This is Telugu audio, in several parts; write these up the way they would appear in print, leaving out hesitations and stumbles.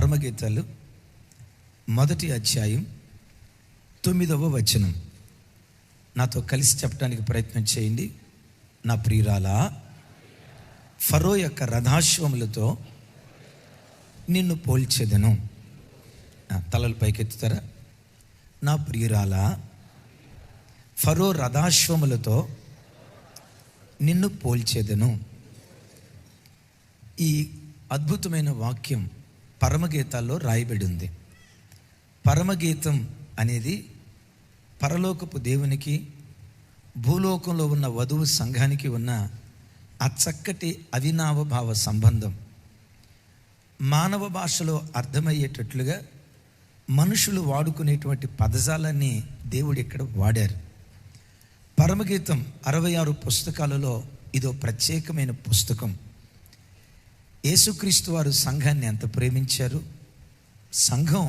పరమగీతాలు 1వ అధ్యాయం 9వ వచనం నాతో కలిసి చెప్పడానికి ప్రయత్నం చేయండి. నా ప్రియురాలా, ఫరో యొక్క రథాశ్వములతో నిన్ను పోల్చెదను. తలలు పైకెత్తుతారా? నా ప్రియురాలా, ఫరో రథాశ్వములతో నిన్ను పోల్చెదను. ఈ అద్భుతమైన వాక్యం పరమగీతాల్లో రాయబడి ఉంది. పరమగీతం అనేది పరలోకపు దేవునికి భూలోకంలో ఉన్న వధువు సంఘానికి ఉన్న ఆ చక్కటి అవినావభావ సంబంధం. మానవ భాషలో అర్థమయ్యేటట్లుగా మనుషులు వాడుకునేటువంటి పదజాలాన్ని దేవుడు ఇక్కడ వాడారు. పరమగీతం 66 పుస్తకాలలో ఇదో ప్రత్యేకమైన పుస్తకం. యేసుక్రీస్తు వారు సంఘాన్ని ఎంత ప్రేమించారు, సంఘం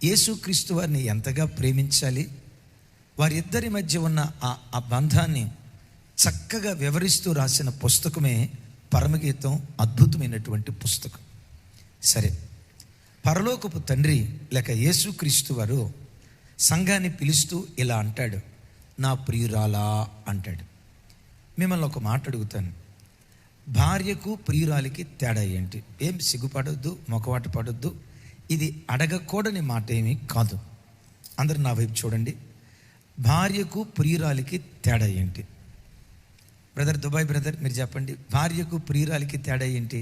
యేసుక్రీస్తు వారిని ఎంతగా ప్రేమించాలి, వారిద్దరి మధ్య ఉన్న ఆ బంధాన్ని చక్కగా వివరిస్తూ రాసిన పుస్తకమే పరమగీతం. అద్భుతమైనటువంటి పుస్తకం. సరే, పరలోకపు తండ్రి లేక యేసుక్రీస్తు వారు సంఘాన్ని పిలుస్తూ ఇలా అంటాడు, నా ప్రియురాలా అంటాడు. మిమ్మల్ని ఒక మాట అడుగుతాను, భార్యకు ప్రియురాలికి తేడా ఏంటి? ఏం సిగ్గుపడొద్దు, మొకవాట పడొద్దు. ఇది అడగకూడని మాట ఏమీ కాదు. అందరు నా వైపు చూడండి. భార్యకు ప్రియురాలికి తేడా ఏంటి? బ్రదర్, దుబాయ్ బ్రదర్, మీరు చెప్పండి, భార్యకు ప్రియురాలికి తేడా ఏంటి?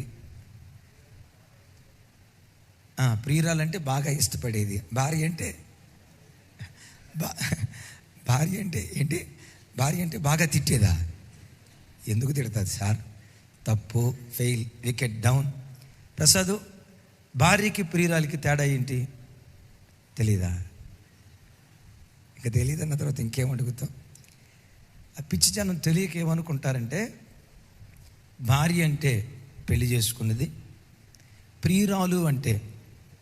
ప్రియురాలంటే బాగా ఇష్టపడేది, భార్య అంటే ఏంటి? భార్య అంటే బాగా తిట్టేదా? ఎందుకు తిడతాది సార్? తప్పు, ఫెయిల్, వికెట్, డౌన్. ప్రసాదు, భార్యకి ప్రియురాలికి తేడా ఏంటి? తెలీదా? ఇంకా తెలియదన్న తర్వాత ఇంకేం అడుగుతాం? ఆ పిచ్చి జనం తెలియక ఏమనుకుంటారంటే, భార్య అంటే పెళ్లి చేసుకున్నది, ప్రియురాలు అంటే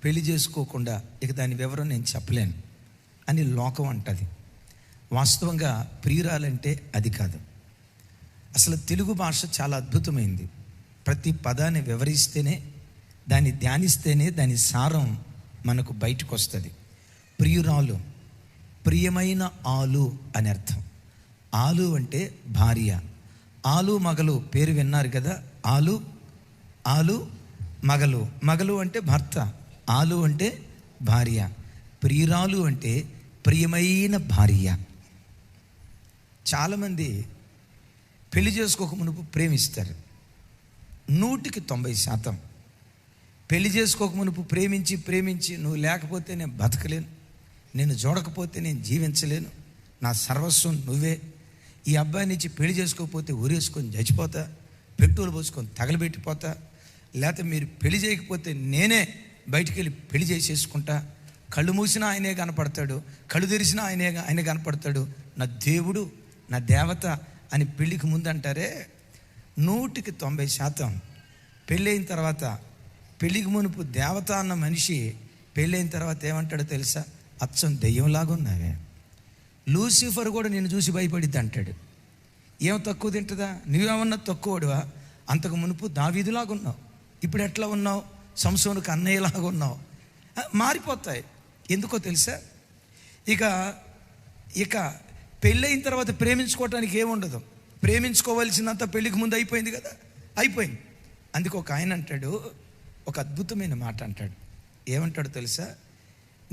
పెళ్లి చేసుకోకుండా ఇక దాని వివరం నేను చెప్పలేను అని లోకం అంటది. వాస్తవంగా ప్రియురాలంటే అది కాదు. అసలు తెలుగు భాష చాలా అద్భుతమైంది. ప్రతి పదాన్ని వివరిస్తేనే, దాన్ని ధ్యానిస్తేనే దాని సారం మనకు బయటకు వస్తుంది. ప్రియురాలు, ప్రియమైన ఆలు అని అర్థం. ఆలు అంటే భార్య. ఆలు మగలు పేరు విన్నారు కదా. ఆలు మగలు. మగలు అంటే భర్త, ఆలు అంటే భార్య. ప్రియురాలు అంటే ప్రియమైన భార్య. చాలామంది పెళ్లి చేసుకోక మునుపు ప్రేమిస్తారు. 100% పెళ్లి చేసుకోక మునుపు ప్రేమించి నువ్వు లేకపోతే నేను బతకలేను, నేను చూడకపోతే నేను జీవించలేను, నా సర్వస్వం నువ్వే, ఈ అబ్బాయి నుంచి పెళ్లి చేసుకోకపోతే ఊరేసుకొని చచ్చిపోతా, పెట్రోల్ పోసుకొని తగలబెట్టిపోతా, లేకపోతే మీరు పెళ్లి చేయకపోతే నేనే బయటికి వెళ్ళి పెళ్లి చేసేసుకుంటా, కళ్ళు మూసినా ఆయనే కనపడతాడు, కళ్ళు తెరిచినా ఆయనే కనపడతాడు, నా దేవుడు, నా దేవత అని పెళ్ళికి ముందు అంటారే. 100% పెళ్ళైన తర్వాత, పెళ్ళికి మునుపు దేవత అన్న మనిషి పెళ్ళైన తర్వాత ఏమంటాడో తెలుసా? అచ్చం దెయ్యంలాగా ఉన్నావే. లూసిఫర్ కూడా నిన్ను చూసి భయపడిద్ది అంటాడు. ఏం తక్కువ తింటుందా? నువ్వేమన్నా తక్కువడువా? అంతకు మునుపు దావీదులాగా ఉన్నావు, ఇప్పుడు ఎట్లా ఉన్నావు? సంసోనుకు అన్నయ్యలాగా ఉన్నావు. మారిపోతాయి. ఎందుకో తెలుసా? ఇక పెళ్ళైన తర్వాత ప్రేమించుకోవటానికి ఏముండదు. ప్రేమించుకోవాల్సినంత పెళ్ళికి ముందు అయిపోయింది కదా, అయిపోయింది. అందుకే ఒక ఆయన అంటాడు, ఒక అద్భుతమైన మాట అంటాడు. ఏమంటాడు తెలుసా?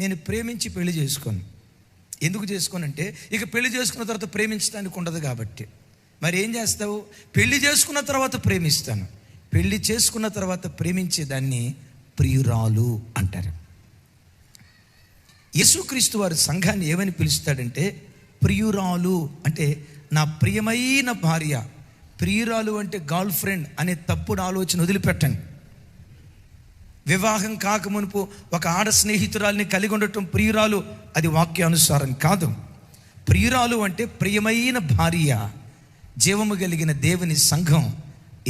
నేను ప్రేమించి పెళ్లి చేసుకోను. ఎందుకు చేసుకోనంటే, ఇక పెళ్లి చేసుకున్న తర్వాత ప్రేమించడానికి ఉండదు కాబట్టి. మరి ఏం చేస్తావు? పెళ్లి చేసుకున్న తర్వాత ప్రేమిస్తాను. పెళ్లి చేసుకున్న తర్వాత ప్రేమించే దాన్ని ప్రియురాలు అంటారు. యేసుక్రీస్తు వారి సంఘాన్ని ఏమని పిలుస్తాడంటే, ప్రియురాలు అంటే నా ప్రియమైన భార్య. ప్రియురాలు అంటే గర్ల్ ఫ్రెండ్ అనే తప్పుడు ఆలోచన వదిలిపెట్టండి. వివాహం కాకమునుపు ఒక ఆడ స్నేహితురాల్ని కలిగి ఉండటం ప్రియురాలు, అది వాక్యానుసారం కాదు. ప్రియురాలు అంటే ప్రియమైన భార్య. జీవము కలిగిన దేవుని సంఘం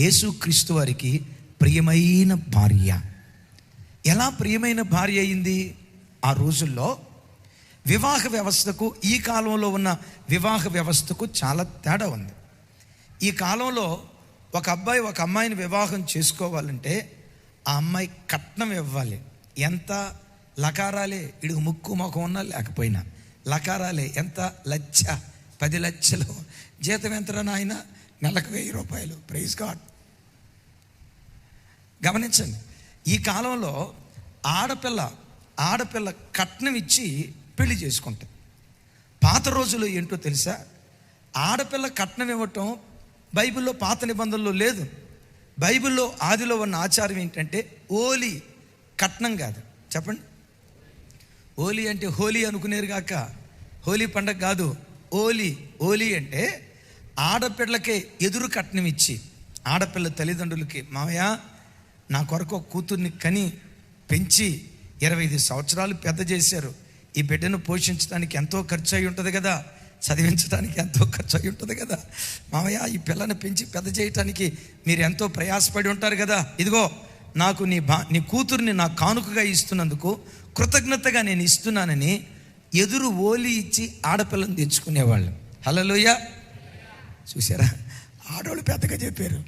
యేసుక్రీస్తు వారికి ప్రియమైన భార్య. ఎలా ప్రియమైన భార్య అయింది? ఆ రోజుల్లో వివాహ వ్యవస్థకు ఈ కాలంలో ఉన్న వివాహ వ్యవస్థకు చాలా తేడా ఉంది. ఈ కాలంలో ఒక అబ్బాయి ఒక అమ్మాయిని వివాహం చేసుకోవాలంటే ఆ అమ్మాయి కట్నం ఇవ్వాలి, ఎంత లకారాలే, ఇడుగు ముక్కు మొఖం ఉన్నా లేకపోయినా లకారాలే. ఎంత 1,00,000 10 లక్షలు జీతం ఎంతరా నాయన? నెలకు 1,000 రూపాయలు. Praise God. గమనించండి, ఈ కాలంలో ఆడపిల్ల కట్నం ఇచ్చి పెళ్లి చేసుకుంటారు. పాత రోజుల్లో ఏంటో తెలుసా? ఆడపిల్ల కట్నం ఇవ్వటం బైబిల్లో పాత నిబంధనలో లేదు. బైబిల్లో ఆదిలో ఉన్న ఆచారం ఏంటంటే ఓలి, కట్నం కాదు. చెప్పండి, ఓలి అంటే హోలీ అనుకునేరు కాక, హోలీ పండగ కాదు. ఓలి అంటే ఆడపిల్లకే ఎదురు కట్నం ఇచ్చి, ఆడపిల్ల తల్లిదండ్రులకి, మామయ్య నా కొరకు ఒక కూతుర్ని కని పెంచి 25 సంవత్సరాలు పెద్ద చేశారు, ఈ బిడ్డను పోషించడానికి ఎంతో ఖర్చు అయి ఉంటుంది కదా, చదివించడానికి ఎంతో ఖర్చు అయి ఉంటుంది కదా, మామయ్య ఈ పిల్లని పెంచి పెద్ద చేయటానికి మీరు ఎంతో ప్రయాసపడి ఉంటారు కదా, ఇదిగో నాకు నీ కూతుర్ని నా కానుకగా ఇస్తున్నందుకు కృతజ్ఞతగా నేను ఇస్తున్నానని ఎదురు ఓలి ఇచ్చి ఆడపిల్లని తెచ్చుకునేవాళ్ళు. హల్లెలూయా. చూసారా, ఆడవాళ్ళు పెద్దగా చెప్పారు.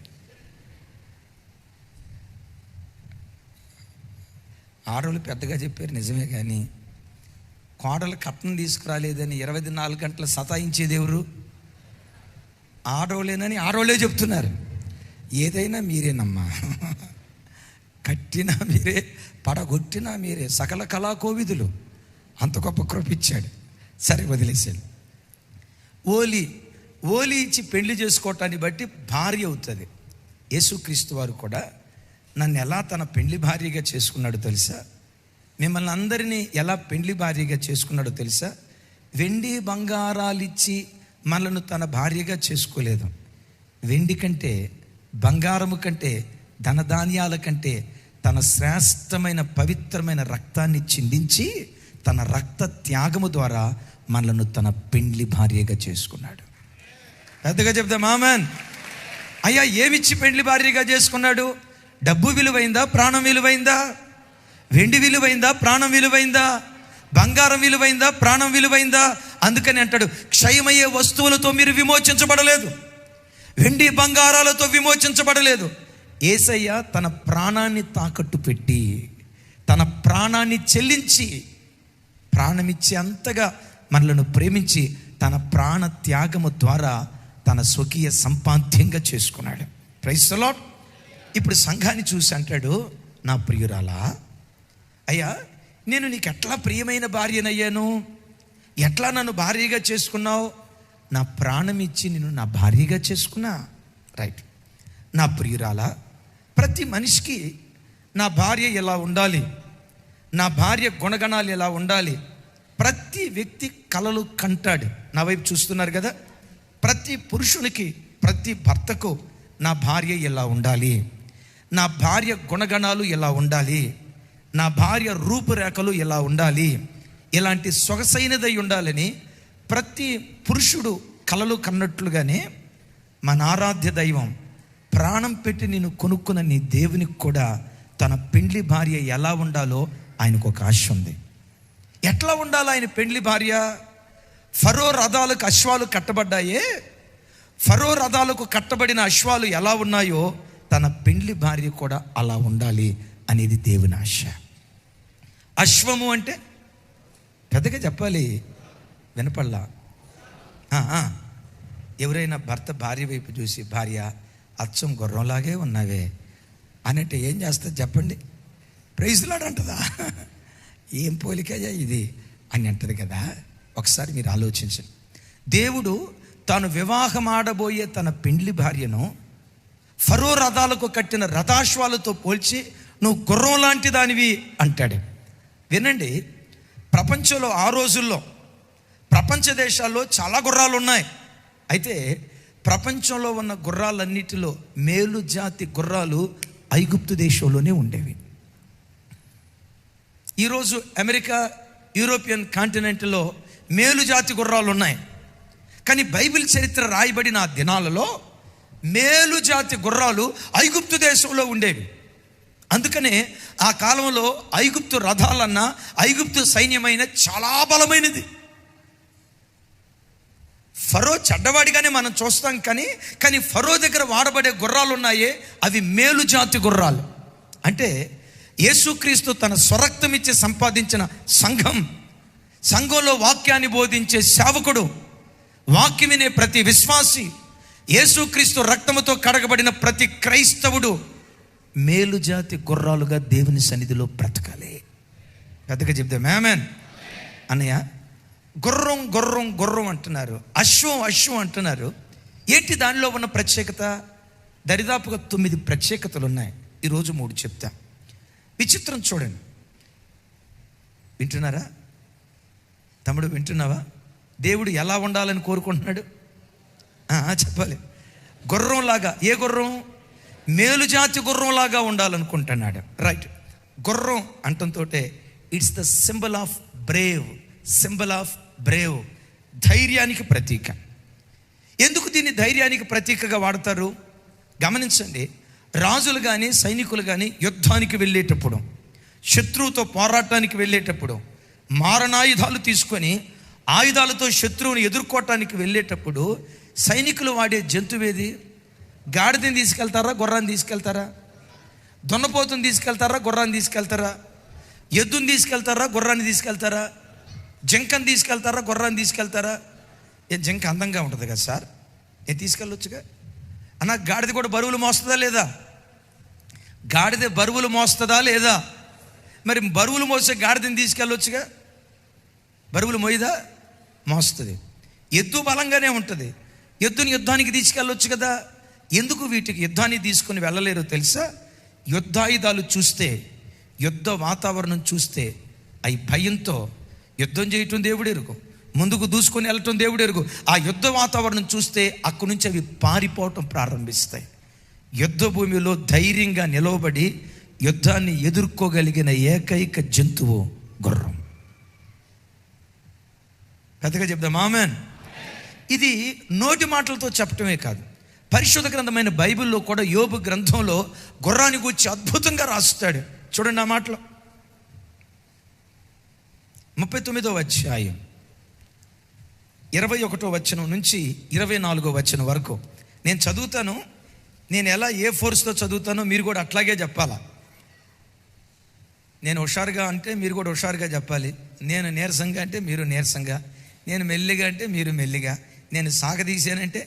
ఆడవాళ్ళు పెద్దగా చెప్పారు నిజమే, కానీ కోడలు కట్నం తీసుకురాలేదని 24 గంటలు సతాయించేది ఎవరు? ఆడవాళ్ళేనని ఆడవాళ్ళే చెప్తున్నారు. ఏదైనా మీరేనమ్మా, కట్టినా మీరే, పడగొట్టినా మీరే, సకల కళాకోవిదులు. అంత గొప్ప కృప ఇచ్చాడు. సరే వదిలేసాడు. ఓలి ఇచ్చి పెళ్లి చేసుకోవటాన్ని బట్టి భార్య అవుతుంది. యేసుక్రీస్తు వారు కూడా నన్ను ఎలా తన పెళ్లి భార్యగా చేసుకున్నాడో తెలుసా? మిమ్మల్ని అందరినీ ఎలా పెళ్లి భార్యగా చేసుకున్నాడో తెలుసా? వెండి బంగారాలు ఇచ్చి మనల్ని తన భార్యగా చేసుకోలేదు. వెండి కంటే, బంగారము కంటే, ధనధాన్యాల కంటే తన శ్రేష్టమైన పవిత్రమైన రక్తాన్ని చిందించి తన రక్త త్యాగము ద్వారా మనలను తన పెండ్లి భార్యగా చేసుకున్నాడు. పెద్దగా చెప్దాం ఆమేన్. అయ్యా, ఏమిచ్చి పెండ్లి భార్యగా చేసుకున్నాడు? డబ్బు విలువైందా? ప్రాణం విలువైందా? వెండి విలువైందా? ప్రాణం విలువైందా? బంగారం విలువైందా? ప్రాణం విలువైందా? అందుకని అంటాడు, క్షయమయ్యే వస్తువులతో మీరు విమోచించబడలేదు, వెండి బంగారాలతో విమోచించబడలేదు. యేసయ్య తన ప్రాణాన్ని తాకట్టు పెట్టి, తన ప్రాణాన్ని చెల్లించి, ప్రాణమిచ్చి అంతగా మనలను ప్రేమించి తన ప్రాణ త్యాగము ద్వారా తన స్వకీయ సంపాద్యంగా చేసుకున్నాడు. Praise the Lord. ఇప్పుడు సంఘాన్ని చూసి అంటాడు, నా ప్రియురాలా, అయ్యా నేను నీకు ఎట్లా ప్రియమైన భార్యనయ్యాను, ఎట్లా నన్ను భార్యగా చేసుకున్నావు? నా ప్రాణం ఇచ్చి నేను నా భార్యగా చేసుకున్నా. రైట్. నా ప్రియురాలా, ప్రతి మనిషికి నా భార్య ఎలా ఉండాలి, నా భార్య గుణగణాలు ఎలా ఉండాలి, ప్రతి వ్యక్తి కలలు కంటాడు. నా వైపు చూస్తున్నారు కదా, ప్రతి పురుషునికి, ప్రతి భర్తకు నా భార్య ఎలా ఉండాలి, నా భార్య గుణగణాలు ఎలా ఉండాలి, నా భార్య రూపురేఖలు ఎలా ఉండాలి, ఇలాంటి సొగసైనదై ఉండాలని ప్రతి పురుషుడు కలలు కన్నట్లుగానే మన ఆరాధ్య దైవం ప్రాణం పెట్టి నేను కొనుక్కున్న నీ దేవునికి కూడా తన పెండ్లి భార్య ఎలా ఉండాలో ఆయనకు ఒక ఆశ ఉంది. ఎట్లా ఉండాలి ఆయన పెండ్లి భార్య? ఫరో రథాలకు అశ్వాలు కట్టబడ్డాయే, ఫరో రథాలకు కట్టబడిన అశ్వాలు ఎలా ఉన్నాయో తన పెండ్లి భార్య కూడా అలా ఉండాలి అనేది దేవుని ఆశ. అశ్వము అంటే పెద్దగా చెప్పాలి, వినపల్లా. ఎవరైనా భర్త భార్య వైపు చూసి, భార్య అచ్చం గుర్రంలాగే ఉన్నావే అనంటే ఏం చేస్తా చెప్పండి? ప్రైజ్ ది లార్డ్ అంటదా? ఏం పోలికయ్యా ఇది అని అంటది కదా. ఒకసారి మీరు ఆలోచించండి. దేవుడు తాను వివాహం ఆడబోయే తన పెండ్లి భార్యను ఫరో రథాలకు కట్టిన రథాశ్వాలతో పోల్చి నువ్వు గుర్రం లాంటి దానివి అంటాడు. వినండి, ప్రపంచంలో ఆ రోజుల్లో ప్రపంచ దేశాల్లో చాలా గుర్రాలు ఉన్నాయి. అయితే ప్రపంచంలో ఉన్న గుర్రాలన్నిటిలో మేలు జాతి గుర్రాలు ఐగుప్తు దేశంలోనే ఉండేవి. ఈరోజు అమెరికా, యూరోపియన్ కాంటినెంట్లో మేలు జాతి గుర్రాలు ఉన్నాయి. కానీ బైబిల్ చరిత్ర రాయబడిన ఆ దినాలలో మేలు జాతి గుర్రాలు ఐగుప్తు దేశంలో ఉండేవి. అందుకనే ఆ కాలంలో ఐగుప్తు రథాలన్నా, ఐగుప్తు సైన్యమైన చాలా బలమైనది. ఫరో చెడ్డవాడిగానే మనం చూస్తాం, కానీ ఫరో దగ్గర వాడబడే గుర్రాలు ఉన్నాయే అవి మేలు జాతి గుర్రాలు. అంటే యేసుక్రీస్తు తన స్వరక్తం ఇచ్చి సంపాదించిన సంఘంలో వాక్యాన్ని బోధించే సేవకుడు, వాక్యం వినే ప్రతి విశ్వాసి, యేసుక్రీస్తు రక్తముతో కడగబడిన ప్రతి క్రైస్తవుడు మేలుజాతి గుర్రాలుగా దేవుని సన్నిధిలో బ్రతకాలి. పెద్దగా చెప్తే ఆమేన్. అన్నయ్య, గుర్రం గుర్రం గుర్రం అంటున్నారు, అశ్వం అశ్వం అంటున్నారు. ఏంటి దానిలో ఉన్న ప్రత్యేకత? దరిదాపుగా 9 ప్రత్యేకతలు ఉన్నాయి. ఈరోజు 3 చెప్తా. విచిత్రం చూడండి. వింటున్నారా తమ్ముడు? వింటున్నావా? దేవుడు ఎలా ఉండాలని కోరుకుంటున్నాడు? చెప్పాలి. గుర్రంలాగా. ఏ గుర్రం? మేలుజాతి గుర్రంలాగా ఉండాలనుకుంటున్నాడు. రైట్. గుర్రం అంటంతో it's the symbol of brave, ధైర్యానికి ప్రతీక. ఎందుకు దీన్ని ధైర్యానికి ప్రతీకగా వాడతారు? గమనించండి. రాజులు కానీ సైనికులు కానీ యుద్ధానికి వెళ్ళేటప్పుడు, శత్రువుతో పోరాటానికి వెళ్ళేటప్పుడు, మారణాయుధాలు తీసుకొని ఆయుధాలతో శత్రువుని ఎదుర్కోవటానికి వెళ్ళేటప్పుడు సైనికులు వాడే జంతువేది? గాడిదని తీసుకెళ్తారా, గుర్రాన్ని తీసుకెళ్తారా? దున్నపోతుని తీసుకెళ్తారా, గుర్రాన్ని తీసుకెళ్తారా? ఎద్దుని తీసుకెళ్తారా, గుర్రాన్ని తీసుకెళ్తారా? జింకని తీసుకెళ్తారా, గుర్రాన్ని తీసుకెళ్తారా? జింక అందంగా ఉంటుంది కదా సార్, తీసుకెళ్ళొచ్చుగా. అన్న, గాడిద కూడా బరువులు మోస్తుందా లేదా? గాడిద బరువులు మోస్తుందా లేదా? మరి బరువులు మోసే గాడిదని తీసుకెళ్ళొచ్చుగా. బరువులు మోయదా? మోస్తుంది. ఎద్దు బలంగానే ఉంటుంది, ఎద్దుని యుద్ధానికి తీసుకెళ్ళొచ్చు కదా. ఎందుకు వీటికి యుద్ధాన్ని తీసుకుని వెళ్ళలేరు తెలుసా? యుద్ధాయుధాలు చూస్తే, యుద్ధ వాతావరణం చూస్తే అవి భయంతో యుద్ధం చేయటం దేవుడు ఎరుగు, ముందుకు దూసుకొని వెళ్ళటం దేవుడు ఎరుగు. ఆ యుద్ధ వాతావరణం చూస్తే అక్కడి నుంచి అవి పారిపోవటం ప్రారంభిస్తాయి. యుద్ధ భూమిలో ధైర్యంగా నిలవబడి యుద్ధాన్ని ఎదుర్కోగలిగిన ఏకైక జంతువు గుర్రం. పెద్దగా చెప్దాం ఆమేన్. ఇది నోటి మాటలతో చెప్పటమే కాదు, పరిశుద్ధ గ్రంథమైన బైబిల్లో కూడా యోబు గ్రంథంలో గుర్రాన్ని గూర్చి అద్భుతంగా రాస్తాడు. చూడండి ఆ మాటలో 39వ అధ్యాయం 21వ వచనం నుంచి 24వ వచనం వరకు నేను చదువుతాను. నేను ఎలా ఏ ఫోర్స్తో చదువుతానో మీరు కూడా అట్లాగే చెప్పాలా. నేను హుషారుగా అంటే మీరు కూడా హుషారుగా చెప్పాలి. నేను నీరసంగా అంటే మీరు నీరసంగా, నేను మెల్లిగా అంటే మీరు మెల్లిగా, నేను సాగదీశానంటే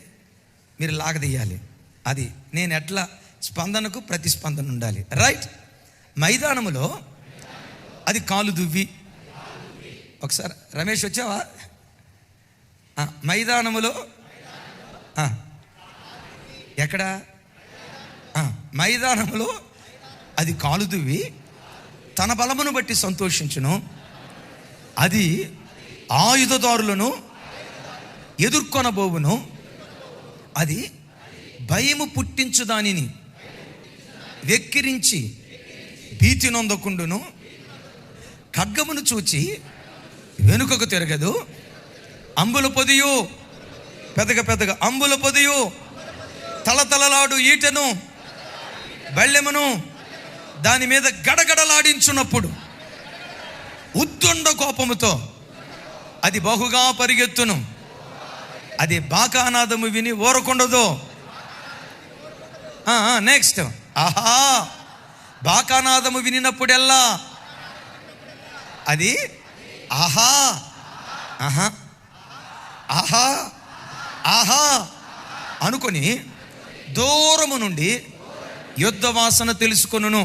మీరు లాగదీయాలి. అది నేను ఎట్లా స్పందనకు ప్రతిస్పందన ఉండాలి. రైట్. మైదానములో అది కాలు దువ్వి. ఒకసారి రమేష్ వచ్చావా? మైదానములో ఎక్కడ? మైదానములో అది కాలు దువ్వి తన బలమును బట్టి సంతోషించును, అది ఆయుధదారులను ఎదుర్కొనబోవును, అది భయము పుట్టించు దానిని వెక్కిరించి భీతి నొందకుండును, ఖడ్గమును చూచి వెనుకకు తిరగదు, అంబుల పొదియు, పెద్దగా అంబుల పొదియు, తలతలలాడు ఈటెను బళ్ళెమును దాని మీద గడగడలాడించున్నప్పుడు ఉద్దుండ కోపముతో అది బహుగా పరిగెత్తును, అది బాకానాదము విని ఊరకుండదు. నెక్స్ట్, ఆహా, బాకానాదము వినినప్పుడెల్లా అది ఆహా ఆహా ఆహా ఆహా అనుకొని దూరము నుండి యుద్ధ వాసన తెలుసుకొనును,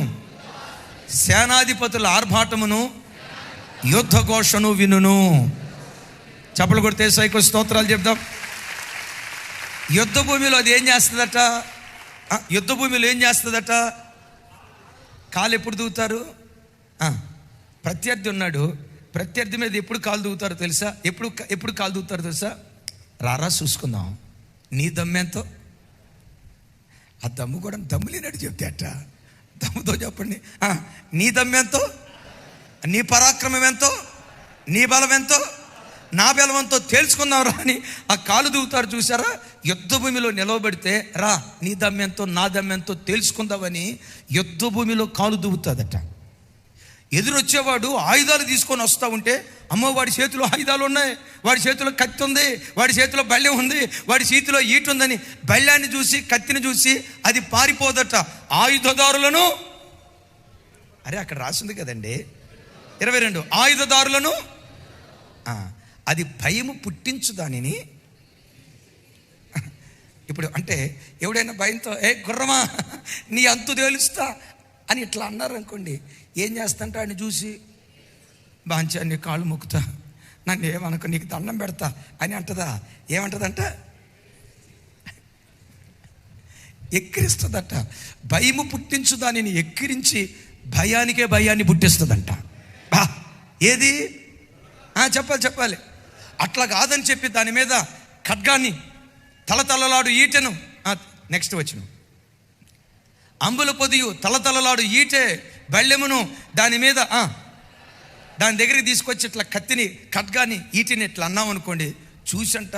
సేనాధిపతుల ఆర్భాటమును యుద్ధ ఘోషను వినును. చప్పలు కొడితే సైకో స్తోత్రాలు చెప్దాం. యుద్ధ భూమిలో అది ఏం చేస్తుందట? యుద్ధ భూమిలో ఏం చేస్తుందట? కాలు ఎప్పుడు దూవుతారు? ప్రత్యర్థి ఉన్నాడు, ప్రత్యర్థి మీద ఎప్పుడు కాలు దూవుతారో తెలుసా? ఎప్పుడు కాలు దూవుతారో తెలుసా? రారా చూసుకుందాం, నీ దమ్మెంతో. ఆ దమ్ము కూడా దమ్ము లేనట్టు చెప్తే అట్ట, దమ్ముతో చెప్పండి. నీ దమ్మెంతో, నీ పరాక్రమం ఎంతో, నీ బలం ఎంతో, నా బలవంతో తేల్చుకుందాం రా అని ఆ కాలు దూవుతారు చూసారా? యుద్ధ భూమిలో నిలవబడితే రా నీ దమ్మెంతో నా దమ్మెంతో తేల్చుకుందామని యుద్ధ భూమిలో కాలు దూవుతుందట. ఎదురొచ్చేవాడు ఆయుధాలు తీసుకొని వస్తూ ఉంటే, అమ్మో వాడి చేతిలో ఆయుధాలు ఉన్నాయి, వాడి చేతిలో కత్తి ఉంది, వాడి చేతిలో బళ్ళెం ఉంది, వాడి చేతిలో ఈటు ఉందని బళ్ళాన్ని చూసి కత్తిని చూసి అది పారిపోదట. ఆయుధదారులను అరే అక్కడ రాసింది కదండి 22, ఆయుధదారులను. అది భయము పుట్టించు దానిని. ఇప్పుడు అంటే ఎవడైనా భయంతో గుర్రమా నీ అంతు తేలుస్తా అని ఇట్లా అన్నారు అనుకోండి, ఏం చేస్తాంట ఆయన చూసి, బాంచా నీ కాళ్ళు మొక్కుతా, నన్ను ఏమనుకో, నీకు దండం పెడతా అని అంటదా? ఏమంటదంట? ఎక్కిరిస్తుందట. భయము పుట్టించు దానిని ఎక్కిరించి భయానికే భయాన్ని పుట్టిస్తుందంట. ఏది చెప్పాలి. అట్లా కాదని చెప్పి దాని మీద ఖడ్గాన్ని, తలతలలాడు ఈటెను, నెక్స్ట్ వచ్చిన అంబుల పొదియు తలతలలాడు ఈటె బళ్ళెమును దాని మీద దాని దగ్గరికి తీసుకొచ్చి ఇట్లా కత్తిని, ఖడ్గాన్ని, ఈటిని ఇట్లా అన్నాం అనుకోండి, చూసంట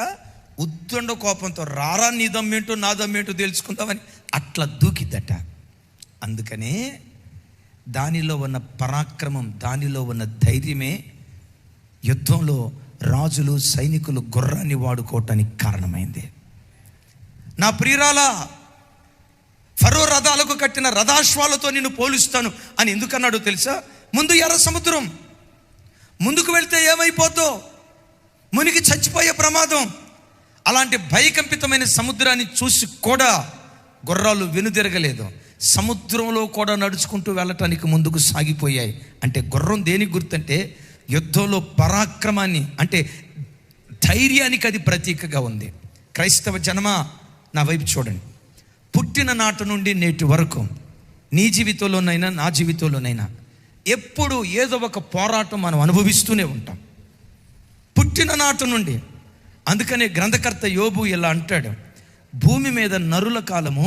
ఉద్దండ కోపంతో రారా నీ దమ్మేంటో నా దమ్మేంటో తెలుసుకుందామని అట్లా దూకిద్దట. అందుకనే దానిలో ఉన్న పరాక్రమం, దానిలో ఉన్న ధైర్యమే యుద్ధంలో రాజులు, సైనికులు గుర్రాన్ని వాడుకోవటానికి కారణమైంది. నా ప్రియురాలా, ఫరో రథాలకు కట్టిన రథాశ్వాలతో నిన్ను పోలుస్తాను అని ఎందుకన్నాడో తెలుసా? ముందు ఎర్ర సముద్రం, ముందుకు వెళ్తే ఏమైపోతో, మునిగి చచ్చిపోయే ప్రమాదం. అలాంటి భయకంపితమైన సముద్రాన్ని చూసి కూడా గుర్రాలు వెనుదిరగలేదు. సముద్రంలో కూడా నడుచుకుంటూ వెళ్ళటానికి ముందుకు సాగిపోయాయి. అంటే గుర్రం దేనికి గుర్తంటే యుద్ధంలో పరాక్రమాన్ని, అంటే ధైర్యానికి అది ప్రతీకగా ఉంది. క్రైస్తవ జనమా, నా వైపు చూడండి. పుట్టిన నాటి నుండి నేటి వరకు నీ జీవితంలోనైనా నా జీవితంలోనైనా ఎప్పుడు ఏదో ఒక పోరాటం మనం అనుభవిస్తూనే ఉంటాం, పుట్టిన నాటి నుండి. అందుకనే గ్రంథకర్త యోబు ఇలా అంటాడు, భూమి మీద నరుల కాలము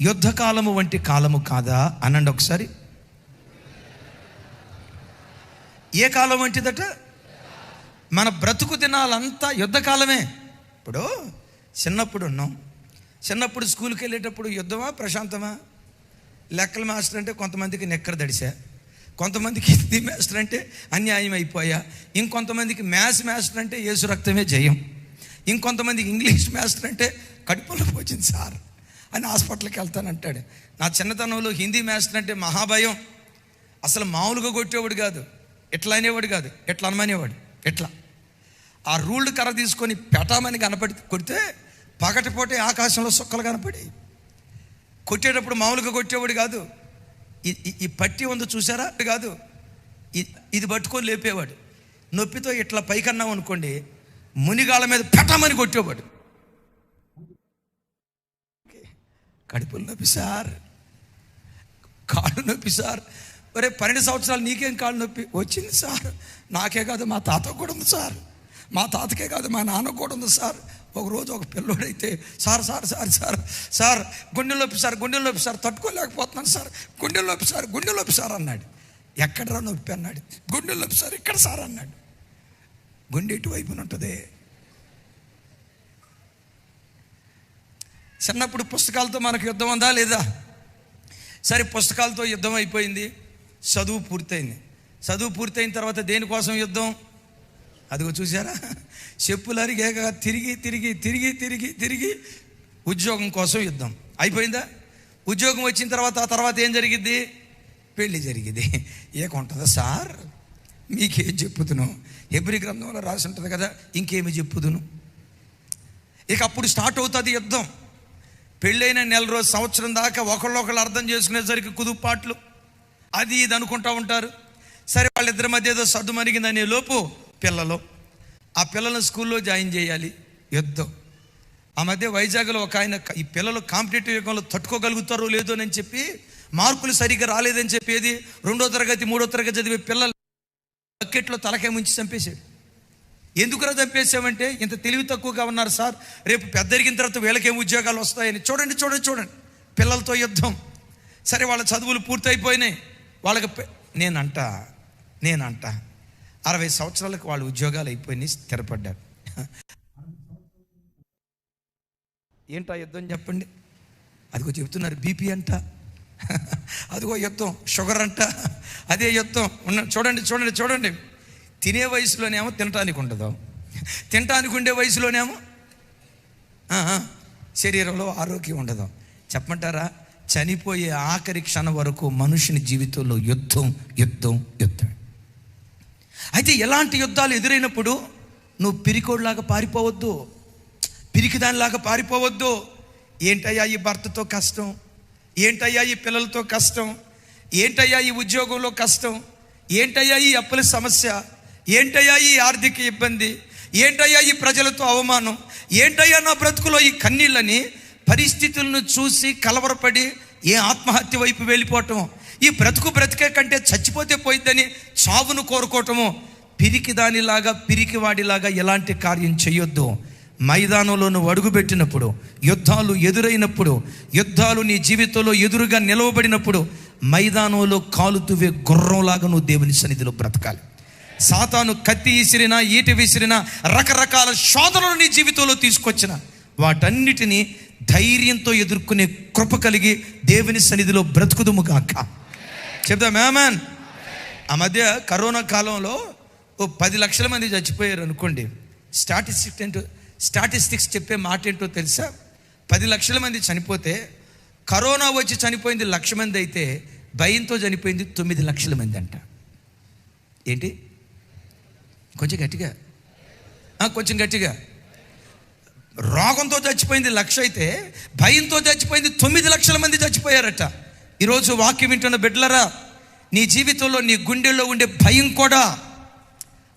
యుద్ధకాలము వంటి కాలము కాదా అనండి ఒకసారి. ఏ కాలం వంటిదట? మన బ్రతుకు దినాలంతా యుద్ధకాలమే. ఇప్పుడు చిన్నప్పుడు ఉన్నాం, చిన్నప్పుడు స్కూల్కి వెళ్ళేటప్పుడు యుద్ధమా ప్రశాంతమా? లెక్కల మాస్టర్ అంటే కొంతమందికి నెక్కర దడిసా, కొంతమందికి హిందీ మాస్టర్ అంటే అన్యాయం అయిపోయా, ఇంకొంతమందికి మ్యాథ్స్ మాస్టర్ అంటే యేసు రక్తమే జయం, ఇంకొంతమందికి ఇంగ్లీష్ మాస్టర్ అంటే కడుపులో పోచింది సార్ అని హాస్పిటల్కి వెళ్తానంటాడు. నా చిన్నతనంలో హిందీ మాస్టర్ అంటే మహాభయం. అసలు మామూలుగా కొట్టేవాడు కాదు, ఎట్లా అనేవాడు కాదు, ఎట్లా అనమనేవాడు. ఎట్లా ఆ రూల్డ్ కర్ర తీసుకొని పెటామని కనపడి కొడితే పగటిపోటే ఆకాశంలో సుక్కలు కనపడి, కొట్టేటప్పుడు మామూలుగా కొట్టేవాడు కాదు. ఈ పట్టి ఉందో చూసారా కాదు, ఇది పట్టుకొని లేపేవాడు. నొప్పితో ఇట్లా పైకన్నాం అనుకోండి, మునిగాళ్ళ మీద పెట్టమని కొట్టేవాడు. కడుపులు నొప్పి సార్, కాళ్ళు నొప్పి సార్. ఒరే 12 సంవత్సరాలు నీకేం కాళ్ళు నొప్పి వచ్చింది సార్? నాకే కాదు మా తాతకు కూడా ఉంది సార్, మా తాతకే కాదు మా నాన్నకు కూడా ఉంది సార్. ఒకరోజు ఒక పిల్లోడైతే sir sir sir sir sir గుండెలు నొప్పి సార్, గుండెలు నొప్పి సార్, తట్టుకోలేకపోతున్నాను సార్, గుండెలు నొప్పి సార్, గుండెలు నొప్పి సార్ అన్నాడు. ఎక్కడరా నొప్పి అన్నాడు. గుండెలు నొప్పి సార్, ఇక్కడ సార్ అన్నాడు. గుండె ఇటువైపున ఉంటుంది. చిన్నప్పుడు పుస్తకాలతో మనకు యుద్ధం ఉందా లేదా? సరే, పుస్తకాలతో యుద్ధం అయిపోయింది, చదువు పూర్తయింది. చదువు పూర్తయిన తర్వాత దేనికోసం యుద్ధం? అదిగో చూసారా, చెప్పులు అరిగాక తిరిగి తిరిగి తిరిగి తిరిగి తిరిగి ఉద్యోగం కోసం యుద్ధం అయిపోయిందా? ఉద్యోగం వచ్చిన తర్వాత ఆ తర్వాత ఏం జరిగిద్ది? పెళ్ళి జరిగింది. ఏకుంటుందా సార్? మీకేం చెప్పుదును? హెబ్రీ గ్రంథంలో రాసి ఉంటుంది కదా, ఇంకేమి చెప్పుదును? ఇక అప్పుడు స్టార్ట్ అవుతుంది యుద్ధం. పెళ్ళైన నెల రోజు సంవత్సరం దాకా ఒకళ్ళొకళ్ళు అర్థం చేసుకునేసరికి కుదుపాట్లు అది ఇది అనుకుంటూ ఉంటారు. సరే, వాళ్ళిద్దరి మధ్య ఏదో సర్దు మరిగిందనే లోపు ఆ పిల్లలను స్కూల్లో జాయిన్ చేయాలి. యుద్ధం. ఆ మధ్య వైజాగ్లో ఒక ఆయన ఈ పిల్లలు కాంపిటేటివ్ యుగంలో తట్టుకోగలుగుతారో లేదో అని చెప్పి, మార్కులు సరిగ్గా రాలేదని చెప్పేది 2వ తరగతి 3వ తరగతి చదివే పిల్లలు బకెట్లో తలకాయ ముంచి చంపేశాడు. ఎందుకురా చంపేసామంటే, ఇంత తెలివి తక్కువగా ఉన్నారు సార్, రేపు పెద్ద ఎరిగిన తర్వాత వీళ్ళకేం ఉద్యోగాలు వస్తాయని. చూడండి చూడండి చూడండి, పిల్లలతో యుద్ధం. సరే, వాళ్ళ చదువులు పూర్తయిపోయినాయి. వాళ్ళకి నేనంట 60 సంవత్సరాలకు వాళ్ళ ఉద్యోగాలు అయిపోయినాయి, స్థిరపడ్డారు. ఏంటా యుద్ధం చెప్పండి? అదిగో చెబుతున్నారు, బీపీ అంట, అదిగో యుద్ధం, షుగర్ అంట, అదే యుద్ధం. చూడండి చూడండి చూడండి, తినే వయసులోనేమో తినటానికి ఉండదు, తినటానికి ఉండే వయసులోనేమో శరీరంలో ఆరోగ్యం ఉండదు. చెప్పమంటారా? చనిపోయే ఆఖరి క్షణం వరకు మనుషుని జీవితంలో యుద్ధం యుద్ధం యుద్ధం. అయితే ఎలాంటి యుద్ధాలు ఎదురైనప్పుడు నువ్వు పిరికోడ్లాగా పారిపోవద్దు, పిరికిదానిలాగా పారిపోవద్దు. ఏంటయ్యా ఈ భర్తతో కష్టం, ఏంటయ్యా ఈ పిల్లలతో కష్టం, ఏంటయ్యా ఈ ఉద్యోగంలో కష్టం, ఏంటయ్యా ఈ అప్పుల సమస్య, ఏంటయ్యా ఈ ఆర్థిక ఇబ్బంది, ఏంటయ్యా ఈ ప్రజలతో అవమానం, ఏంటయ్యా నా బ్రతుకులో ఈ కన్నీళ్ళని పరిస్థితులను చూసి కలవరపడి ఏ ఆత్మహత్య వైపు వెళ్ళిపోవటం, ఈ బ్రతికే కంటే చచ్చిపోతే పోయిద్దని చావును కోరుకోవటము, పిరికి దానిలాగా పిరికివాడిలాగా ఎలాంటి కార్యం చేయొద్దు. మైదానంలో నువ్వు అడుగుపెట్టినప్పుడు, యుద్ధాలు ఎదురైనప్పుడు, యుద్ధాలు నీ జీవితంలో ఎదురుగా నిలవబడినప్పుడు మైదానంలో కాలు తువ్వే గుర్రంలాగా నువ్వు దేవుని సన్నిధిలో బ్రతకాలి. సాతాను కత్తి విసిరినా, ఈట విసిరినా, రకరకాల శోధనలు నీ జీవితంలో తీసుకొచ్చిన వాటన్నిటినీ ధైర్యంతో ఎదుర్కొనే కృప కలిగి దేవుని సన్నిధిలో బ్రతుకుదుముగాక. చెప్దాం ఆమేన్. ఆ మధ్య కరోనా కాలంలో 10 లక్షల మంది చచ్చిపోయారు అనుకోండి. స్టాటిస్టిక్స్ చెప్పే మాట ఏంటో తెలుసా? 10 లక్షల మంది చనిపోతే కరోనా వచ్చి చనిపోయింది 1,00,000 మంది అయితే భయంతో చనిపోయింది 9 లక్షల మంది అంట. ఏంటి? కొంచెం గట్టిగా, కొంచెం గట్టిగా. రోగంతో చచ్చిపోయింది 1,00,000 అయితే భయంతో చచ్చిపోయింది 9 లక్షల మంది చచ్చిపోయారట. ఈరోజు వాక్యం వింటున్న బిడ్డలరా, నీ జీవితంలో నీ గుండెల్లో ఉండే భయం కూడా,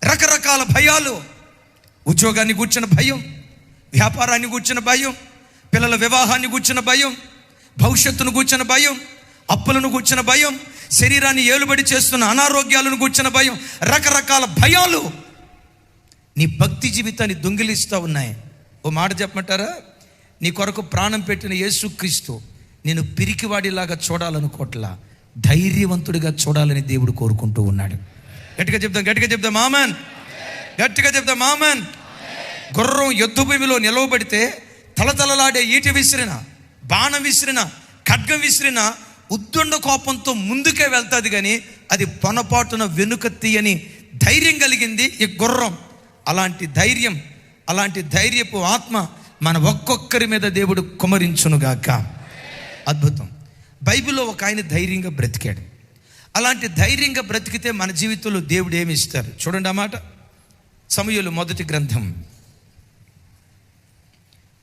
రకరకాల భయాలు, ఉద్యోగాన్ని గూర్చిన భయం, వ్యాపారాన్ని గూర్చిన భయం, పిల్లల వివాహాన్ని గూర్చిన భయం, భవిష్యత్తును గూర్చిన భయం, అప్పులను గూర్చిన భయం, శరీరాన్ని ఏలుబడి చేస్తున్న అనారోగ్యాలను గూర్చిన భయం, రకరకాల భయాలు నీ భక్తి జీవితాన్ని దొంగిలిస్తూ ఉన్నాయి. ఓ మాట చెప్పమంటారా? నీ కొరకు ప్రాణం పెట్టిన యేసుక్రీస్తు నేను పిరికివాడిలాగా చూడాలనుకోవట్లా, ధైర్యవంతుడిగా చూడాలని దేవుడు కోరుకుంటూ ఉన్నాడు. గట్టిగా చెప్దాం ఆమేన్. గట్టిగా చెప్దాం ఆమేన్. గుర్రం యుద్ధ భూమిలో నిలవబడితే తలతలలాడే ఈట విసిరిన, బాణం విసిరిన, ఖడ్గం విసిరిన ఉద్దండ కోపంతో ముందుకే వెళ్తుంది, కానీ అది పొనపాటున వెనుక తీయని ధైర్యం కలిగింది ఈ గుర్రం. అలాంటి ధైర్యం, అలాంటి ధైర్యపు ఆత్మ మన ఒక్కొక్కరి మీద దేవుడు కుమరించునుగాక. అద్భుతం. బైబిల్లో ఒక ఆయన ధైర్యంగా బ్రతికాడు. అలాంటి ధైర్యంగా బ్రతికితే మన జీవితంలో దేవుడు ఏమి ఇస్తారు చూడండి. ఆ మాట సమూయేలు మొదటి గ్రంథం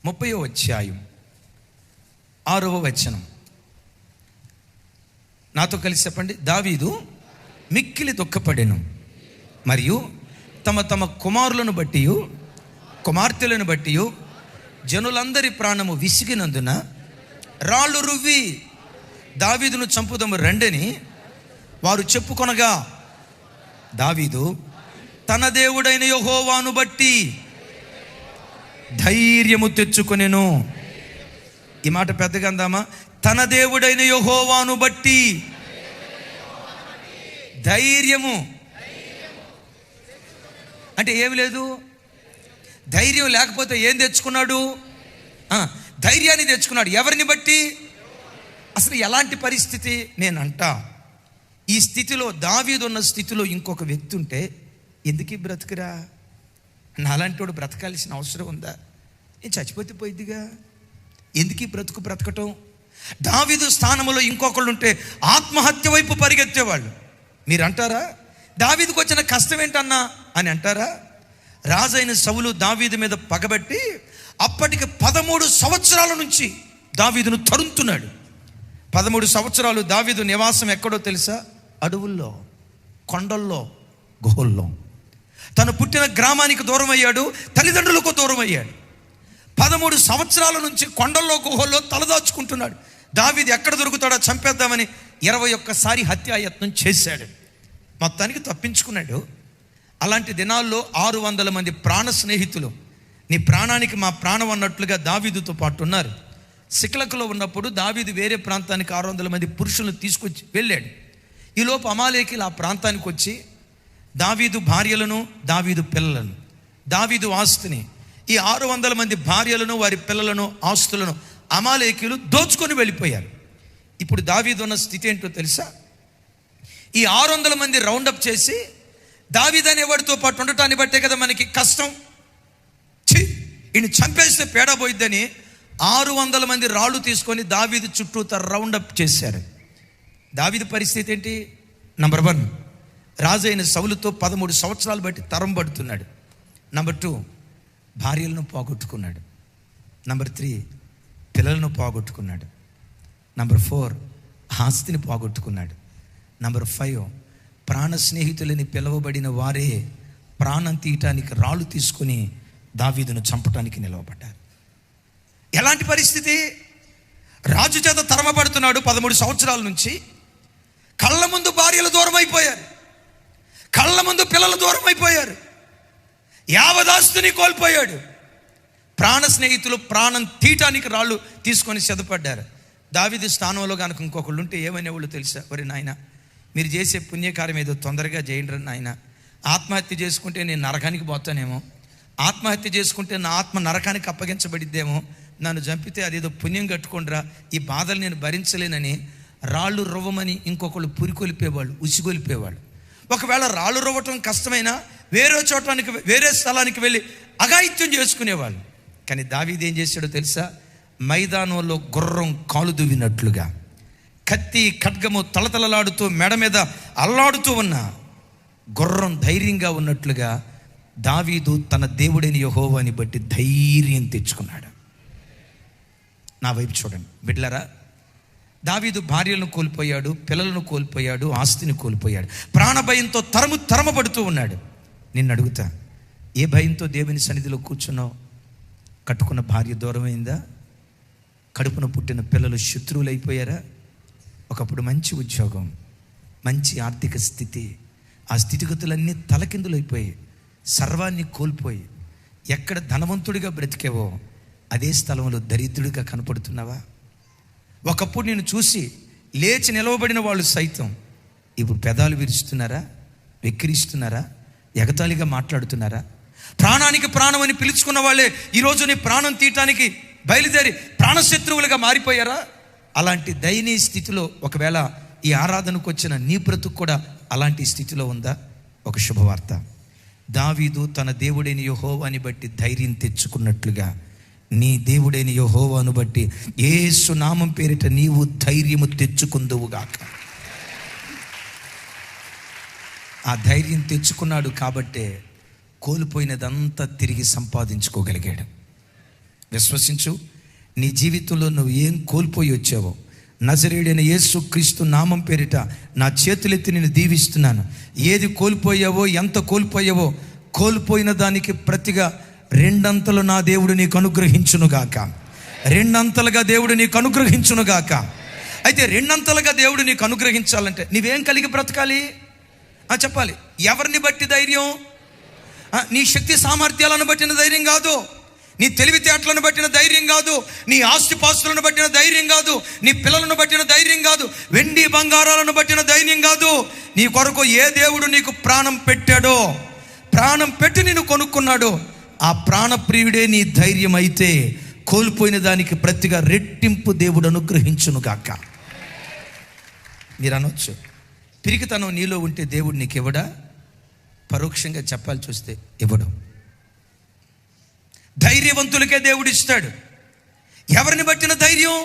30వ అధ్యాయం 6వ వచనం. నాతో కలిసి చెప్పండి. దావీదు మిక్కిలి దుఃఖపడెను, మరియు తమ తమ కుమారులను బట్టి కుమార్తెలను బట్టి జనులందరి ప్రాణము విసిగినందున రాళ్ళు రువ్వి దావీదును చంపుదము రండని వారు చెప్పుకొనగా, దావీదు తన దేవుడైన యెహోవాను బట్టి ధైర్యము తెచ్చుకొనెను. ఈ మాట పెద్దగా అందామా? తన దేవుడైన యెహోవాను బట్టి ధైర్యము అంటే ఏమి లేదు. ధైర్యం లేకపోతే ఏం తెచ్చుకున్నాడు? ధైర్యాన్ని తెచ్చుకున్నాడు. ఎవరిని బట్టి? అసలు ఎలాంటి పరిస్థితి? నేనంట ఈ స్థితిలో, దావీదు ఉన్న స్థితిలో ఇంకొక వ్యక్తి ఉంటే ఎందుకు బ్రతుకురా, నాలాంటి వాడు బ్రతకాల్సిన అవసరం ఉందా? నేను చచ్చిపోతే పోయిద్దిగా, ఎందుకు బ్రతకటం? దావీదు స్థానంలో ఇంకొకళ్ళు ఉంటే ఆత్మహత్య వైపు పరిగెత్తేవాళ్ళు. మీరు అంటారా దావీదుకు వచ్చిన కష్టం ఏంటన్నా అని అంటారా? రాజైన సౌలు దావీదు మీద పగబట్టి అప్పటికి 13 సంవత్సరాల నుంచి దావీదును తరుముతున్నాడు. 13 సంవత్సరాలు దావీదు నివాసం ఎక్కడో తెలుసా? అడవుల్లో, కొండల్లో, గుహల్లో. తను పుట్టిన గ్రామానికి దూరం అయ్యాడు, తల్లిదండ్రులకు దూరం అయ్యాడు. 13 సంవత్సరాల నుంచి కొండల్లో, గుహల్లో తలదాచుకుంటున్నాడు. దావీదు ఎక్కడ దొరుకుతాడో చంపేద్దామని 21 హత్యాయత్నం చేశాడు. మొత్తానికి తప్పించుకున్నాడు. అలాంటి దినాల్లో 600 మంది ప్రాణ స్నేహితులు, నీ ప్రాణానికి మా ప్రాణం అన్నట్లుగా దావీదుతో పాటు ఉన్నారు. సిక్లకులో ఉన్నప్పుడు దావీదు వేరే ప్రాంతానికి 600 మంది పురుషులను తీసుకొచ్చి వెళ్ళాడు. ఈలోపు అమాలేకీలు ఆ ప్రాంతానికి వచ్చి దావీదు భార్యలను, దావీదు పిల్లలను, దావీదు ఆస్తిని, ఈ 600 మంది భార్యలను, వారి పిల్లలను, ఆస్తులను అమాలేకీలు దోచుకొని వెళ్ళిపోయారు. ఇప్పుడు దావీదు ఉన్న స్థితి ఏంటో తెలుసా? ఈ 600 మంది రౌండప్ చేసి దావీదు అనేవాడితో పాటు ఉండటాన్ని బట్టే కదా మనకి కష్టం. ఈయన చంపేస్తే పేడ పోయిద్దని 600 మంది రాళ్ళు తీసుకొని దావీదు చుట్టూ రౌండప్ చేశారు. దావీదు పరిస్థితి ఏంటి? నంబర్ 1, రాజు అయిన సౌలుతో 13 సంవత్సరాలు బట్టి తరం పడుతున్నాడు. నంబర్ 2, భార్యలను పోగొట్టుకున్నాడు. నంబర్ 3, పిల్లలను పోగొట్టుకున్నాడు. నంబర్ 4, ఆస్తిని పోగొట్టుకున్నాడు. నంబర్ 5, ప్రాణ స్నేహితులని పిలువబడిన వారే ప్రాణం తీయటానికి రాళ్ళు తీసుకుని దావీదును చంపటానికి నిలవబడ్డారు. ఎలాంటి పరిస్థితి? రాజు చేత తరమబడుతున్నాడు 13 సంవత్సరాల నుంచి. కళ్ళ ముందు భార్యలు దూరం అయిపోయారు, కళ్ళ ముందు పిల్లలు దూరం అయిపోయారు, యావదాస్తుని కోల్పోయాడు. ప్రాణ స్నేహితులు ప్రాణం తీయటానికి రాళ్ళు తీసుకొని సిద్ధపడ్డారు. దావీదు స్థానంలో కనుక ఇంకొకళ్ళు ఉంటే ఏమనేవాళ్ళు తెలుసా? ఒరే నాయన, మీరు చేసే పుణ్యకార్యం ఏదో తొందరగా చేయండి రా నాయన. ఆత్మహత్య చేసుకుంటే నేను నరకానికి పోతానేమో, ఆత్మహత్య చేసుకుంటే నా ఆత్మ నరకానికి అప్పగించబడిద్దేమో, నన్ను చంపితే అదేదో పుణ్యం కట్టుకోండిరా, ఈ బాధలు నేను భరించలేనని రాళ్ళు రువ్వమని ఇంకొకళ్ళు పురికొలిపేవాళ్ళు, ఉసిగొలిపేవాళ్ళు. ఒకవేళ రాళ్ళు రువ్వటం కష్టమైనా వేరే స్థలానికి వెళ్ళి అఘాయిత్యం చేసుకునేవాళ్ళు. కానీ దావీదు ఏం చేశాడో తెలుసా? మైదానంలో గుర్రం కాలు దువ్వినట్లుగా, కత్తి ఖడ్గము తలతలలాడుతూ మెడ మీద అల్లాడుతూ ఉన్న గుర్రం ధైర్యంగా ఉన్నట్లుగా దావీదు తన దేవుడైన యెహోవాని బట్టి ధైర్యం తెచ్చుకున్నాడు. నా వైపు చూడండి బిడ్డలారా, దావీదు భార్యలను కోల్పోయాడు, పిల్లలను కోల్పోయాడు, ఆస్తిని కోల్పోయాడు, ప్రాణభయంతో తరమబడుతూ ఉన్నాడు. నిన్ను అడుగుతా, ఏ భయంతో దేవుని సన్నిధిలో కూర్చున్నావు? కట్టుకున్న భార్య దూరమైందా? కడుపున పుట్టిన పిల్లలు శత్రువులు అయిపోయారా? ఒకప్పుడు మంచి ఉద్యోగం, మంచి ఆర్థిక స్థితి, ఆ స్థితిగతులన్నీ తలకిందులైపోయి సర్వాన్ని కోల్పోయి ఎక్కడ ధనవంతుడిగా బ్రతికేవో అదే స్థలంలో దరిద్రుడిగా కనపడుతున్నావా? ఒకప్పుడు నేను చూసి లేచి నిలవబడిన వాళ్ళు సైతం ఇప్పుడు పెదాలు విరుస్తున్నారా? వెక్కిరిస్తున్నారా? ఎగతాళిగా మాట్లాడుతున్నారా? ప్రాణానికి ప్రాణం అని పిలుచుకున్న వాళ్ళే ఈరోజు నీ ప్రాణం తీయటానికి బయలుదేరి ప్రాణశత్రువులుగా మారిపోయారా? అలాంటి దయనీయ స్థితిలో ఒకవేళ ఈ ఆరాధనకు వచ్చిన నీ బ్రతుకు కూడా అలాంటి స్థితిలో ఉందా? ఒక శుభవార్త, దావీదు తన దేవుడైన యెహోవాని బట్టి ధైర్యం తెచ్చుకున్నట్లుగా నీ దేవుడైన యెహోవాను బట్టి యేసు నామం పేరిట నీవు ధైర్యము తెచ్చుకుందువుగాక. ఆ ధైర్యం తెచ్చుకున్నాడు కాబట్టే కోల్పోయినదంతా తిరిగి సంపాదించుకోగలిగాడు. విశ్వసించు, నీ జీవితంలో నువ్వు ఏం కోల్పోయి వచ్చావో నజరేయుడైన యేసుక్రీస్తు నామం పేరిట నా చేతులెత్తి నేను దీవిస్తున్నాను. ఏది కోల్పోయావో, ఎంత కోల్పోయావో, కోల్పోయిన దానికి ప్రతిగా 2 అంతలు నా దేవుడు నీకు అనుగ్రహించునుగాక. 2 అంతలుగా దేవుడు నీకు అనుగ్రహించునుగాక. అయితే 2 అంతలుగా దేవుడు నీకు అనుగ్రహించాలంటే నీవేం కలిగి బ్రతకాలి? చెప్పాలి. ఎవరిని బట్టి ధైర్యం? నీ శక్తి సామర్థ్యాలను బట్టిన ధైర్యం కాదు, నీ తెలివితేటలను బట్టిన ధైర్యం కాదు, నీ ఆస్తిపాస్తులను బట్టిన ధైర్యం కాదు, నీ పిల్లలను బట్టిన ధైర్యం కాదు, వెండి బంగారాలను బట్టిన ధైర్యం కాదు. నీ కొరకు ఏ దేవుడు నీకు ప్రాణం పెట్టాడో, ప్రాణం పెట్టి నిన్ను కొనుక్కున్నాడో ఆ ప్రాణప్రియుడే నీ ధైర్యం అయితే కోల్పోయిన దానికి ప్రతిగా రెట్టింపు దేవుడు అనుగ్రహించునుగాక. మీరు అనొచ్చు, పిరికితనం నీలో ఉంటే దేవుడు నీకు ఇవ్వడా? పరోక్షంగా చెప్పాలి చూస్తే ఇవ్వడు. ధైర్యవంతులకే దేవుడు ఇస్తాడు. ఎవరిని బట్టిన ధైర్యం?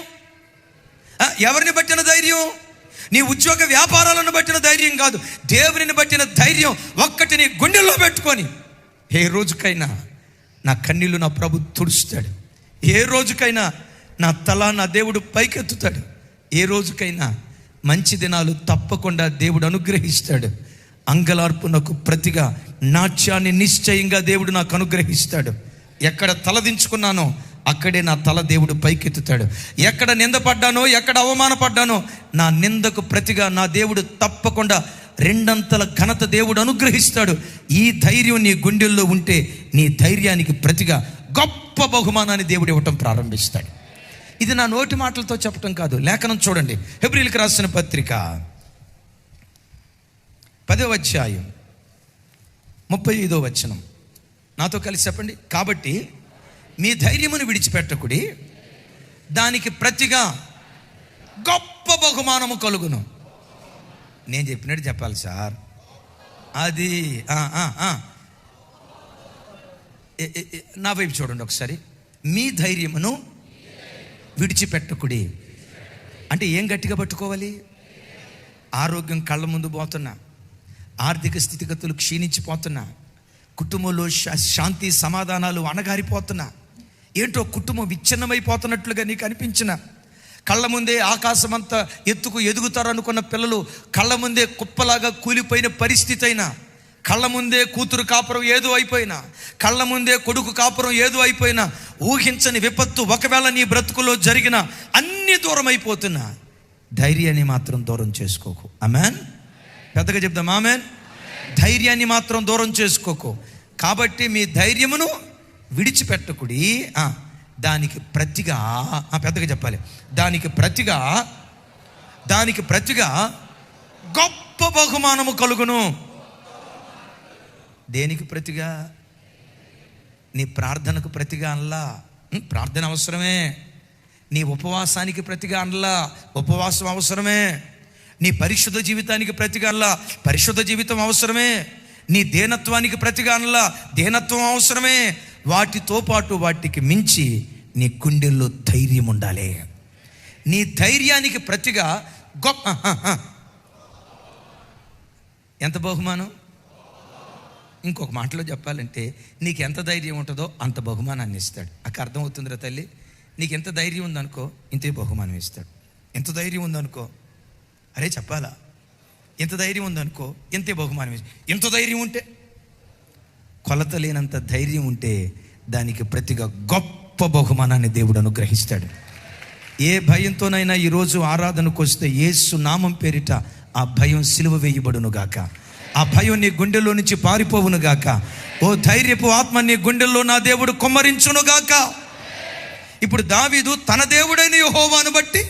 ఎవరిని బట్టిన ధైర్యం? నీ ఉద్యోగ వ్యాపారాలను బట్టిన ధైర్యం కాదు, దేవుని బట్టిన ధైర్యం ఒక్కటి నీ గుండెల్లో పెట్టుకొని ఏ రోజుకైనా నా కన్నీళ్ళు నా ప్రభు తుడుస్తాడు, ఏ రోజుకైనా నా తల నా దేవుడు పైకెత్తుతాడు, ఏ రోజుకైనా మంచి దినాలు తప్పకుండా దేవుడు అనుగ్రహిస్తాడు. అంగలార్పునకు ప్రతిగా నాట్యాన్ని నిశ్చయంగా దేవుడు నాకు అనుగ్రహిస్తాడు. ఎక్కడ తలదించుకున్నానో అక్కడే నా తల దేవుడు పైకెత్తుతాడు. ఎక్కడ నిందపడ్డానో, ఎక్కడ అవమానపడ్డానో నా నిందకు ప్రతిగా నా దేవుడు తప్పకుండా 2 అంతల ఘనత దేవుడు అనుగ్రహిస్తాడు. ఈ ధైర్యం నీ గుండెల్లో ఉంటే నీ ధైర్యానికి ప్రతిగా గొప్ప బహుమానాన్ని దేవుడు ఇవ్వటం ప్రారంభిస్తాడు. ఇది నా నోటి మాటలతో చెప్పటం కాదు, లేఖనం చూడండి. హెబ్రీయులకు రాసిన పత్రిక 10వ అధ్యాయం 35వ వచనం నాతో కలిసి చెప్పండి. కాబట్టి మీ ధైర్యమును విడిచిపెట్టకుడి, దానికి ప్రతిగా గొప్ప బహుమానము కలుగును. నేను చెప్పినట్టు చెప్పాలి సార్. అది నా వైపు చూడండి ఒకసారి. మీ ధైర్యమును విడిచిపెట్టకుడి. అంటే ఏం గట్టిగా పట్టుకోవాలి? ఆరోగ్యం కళ్ళ ముందు పోతున్నా, ఆర్థిక స్థితిగతులు క్షీణించిపోతున్నా, కుటుంబంలో శాంతి సమాధానాలు అణగారిపోతున్నా, ఏంటో కుటుంబం విచ్ఛిన్నమైపోతున్నట్లుగా నీకు అనిపించిన, కళ్ళ ముందే ఆకాశమంతా ఎత్తుకు ఎదుగుతారనుకున్న పిల్లలు కళ్ళ ముందే కుప్పలాగా కూలిపోయిన పరిస్థితి అయినా, కళ్ళ ముందే కూతురు కాపురం ఏదో అయిపోయినా, కళ్ళ ముందే కొడుకు కాపురం ఏదో అయిపోయినా, ఊహించని విపత్తు ఒకవేళ నీ బ్రతుకులో జరిగిన అన్ని దూరం అయిపోతున్నా, ధైర్యాన్ని మాత్రం దూరం చేసుకోకు. ఆమేన్. పెద్దగా చెప్దాం ఆమేన్. ధైర్యాన్ని మాత్రం దూరం చేసుకోకు. కాబట్టి మీ ధైర్యమును విడిచిపెట్టకుడి. దానికి ప్రతిగా, పెద్దగా చెప్పాలి, దానికి ప్రతిగా గొప్ప బహుమానము కలుగును. దేనికి ప్రతిగా? నీ ప్రార్థనకు ప్రతిగా అనలా, ప్రార్థన అవసరమే. నీ ఉపవాసానికి ప్రతిగా అనలా, ఉపవాసం అవసరమే. నీ పరిశుద్ధ జీవితానికి ప్రతిగా అనలా, పరిశుద్ధ జీవితం అవసరమే. నీ దేనత్వానికి ప్రతిగా అనలా, దేనత్వం అవసరమే. వాటితో పాటు వాటికి మించి నీ గుండెల్లో ధైర్యం ఉండాలి. నీ ధైర్యానికి ప్రతిగా ఎంత బహుమానం? ఇంకొక మాటలో చెప్పాలంటే, నీకు ఎంత ధైర్యం ఉంటుందో అంత బహుమానాన్ని ఇస్తాడు. అక్కడ అర్థమవుతుందిరా తల్లి. నీకు ఎంత ధైర్యం ఉందనుకో ఇంతే బహుమానం ఇస్తాడు. ఎంత ధైర్యం ఉందనుకో, అరే చెప్పాలా, ఎంత ధైర్యం ఉందనుకో ఎంతే బహుమానం ఇస్తాడు. ఎంత ధైర్యం ఉంటే, కొలత లేనంత ధైర్యం ఉంటే దానికి ప్రతిగా గొప్ప బహుమానాన్ని దేవుడు అనుగ్రహిస్తాడు. ఏ భయంతోనైనా ఈరోజు ఆరాధనకు వస్తే యేసు నామం పేరిట ఆ భయం సిలువ వేయబడును గాక. ఆ భయం నీ గుండెల్లో నుంచి పారిపోవును గాక. ఓ ధైర్యపు ఆత్మ నీ గుండెల్లో నా దేవుడు కుమ్మరించును గాక. ఇప్పుడు దావీదు తన దేవుడైన యెహోవాను బట్టి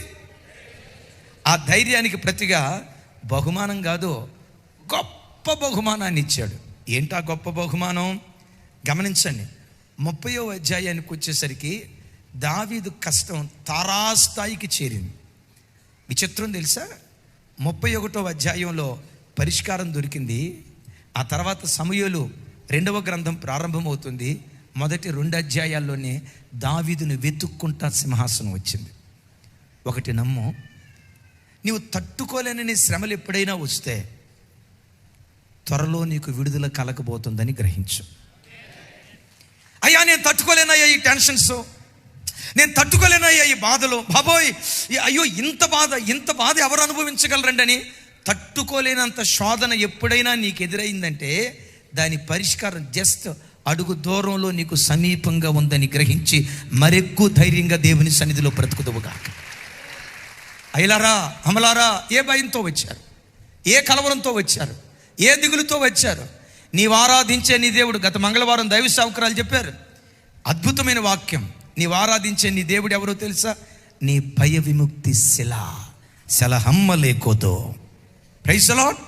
ఆ ధైర్యానికి ప్రతిగా బహుమానం కాదు, గొప్ప బహుమానాన్ని ఇచ్చాడు. ఏంటా గొప్ప బహుమానం? గమనించండి. 30వ అధ్యాయానికి వచ్చేసరికి దావీదు కష్టం తారాస్థాయికి చేరింది. విచిత్రం తెలుసా? 31వ అధ్యాయంలో పరిష్కారం దొరికింది. ఆ తర్వాత సమూయేలు 2వ గ్రంథం ప్రారంభమవుతుంది. మొదటి 2 అధ్యాయాల్లోనే దావీదును వెతుక్కుంటా సింహాసనం వచ్చింది. ఒకటి నమ్ము, నీవు తట్టుకోలేని శ్రమలు ఎప్పుడైనా వస్తే త్వరలో నీకు విడుదల కలగబోతుందని గ్రహించు. అయ్యా నేను తట్టుకోలేనయ్యా ఈ టెన్షన్స్, నేను తట్టుకోలేనయ్యా ఈ బాధలు, బాబోయ్ అయ్యో ఇంత బాధ ఎవరు అనుభవించగలరండి అని తట్టుకోలేనంత శోధన ఎప్పుడైనా నీకు ఎదురైందంటే దాని పరిష్కారం జస్ట్ అడుగు దూరంలో నీకు సమీపంగా ఉందని గ్రహించి మరెక్కువ ధైర్యంగా దేవుని సన్నిధిలో బ్రతుకుదువుగా. అయ్యలారా అమలారా, ఏ భయంతో వచ్చారు, ఏ కలవరంతో వచ్చారు, ఏ దిగులుతో వచ్చారు? నీవు ఆరాధించే నీ దేవుడు, గత మంగళవారం దైవ సేవకురాలు చెప్పారు అద్భుతమైన వాక్యం. నీవు ఆరాధించే నీ దేవుడు ఎవరో తెలుసా? నీ భయ విముక్తి శలహమ్మ లేకోతో. Praise the lord.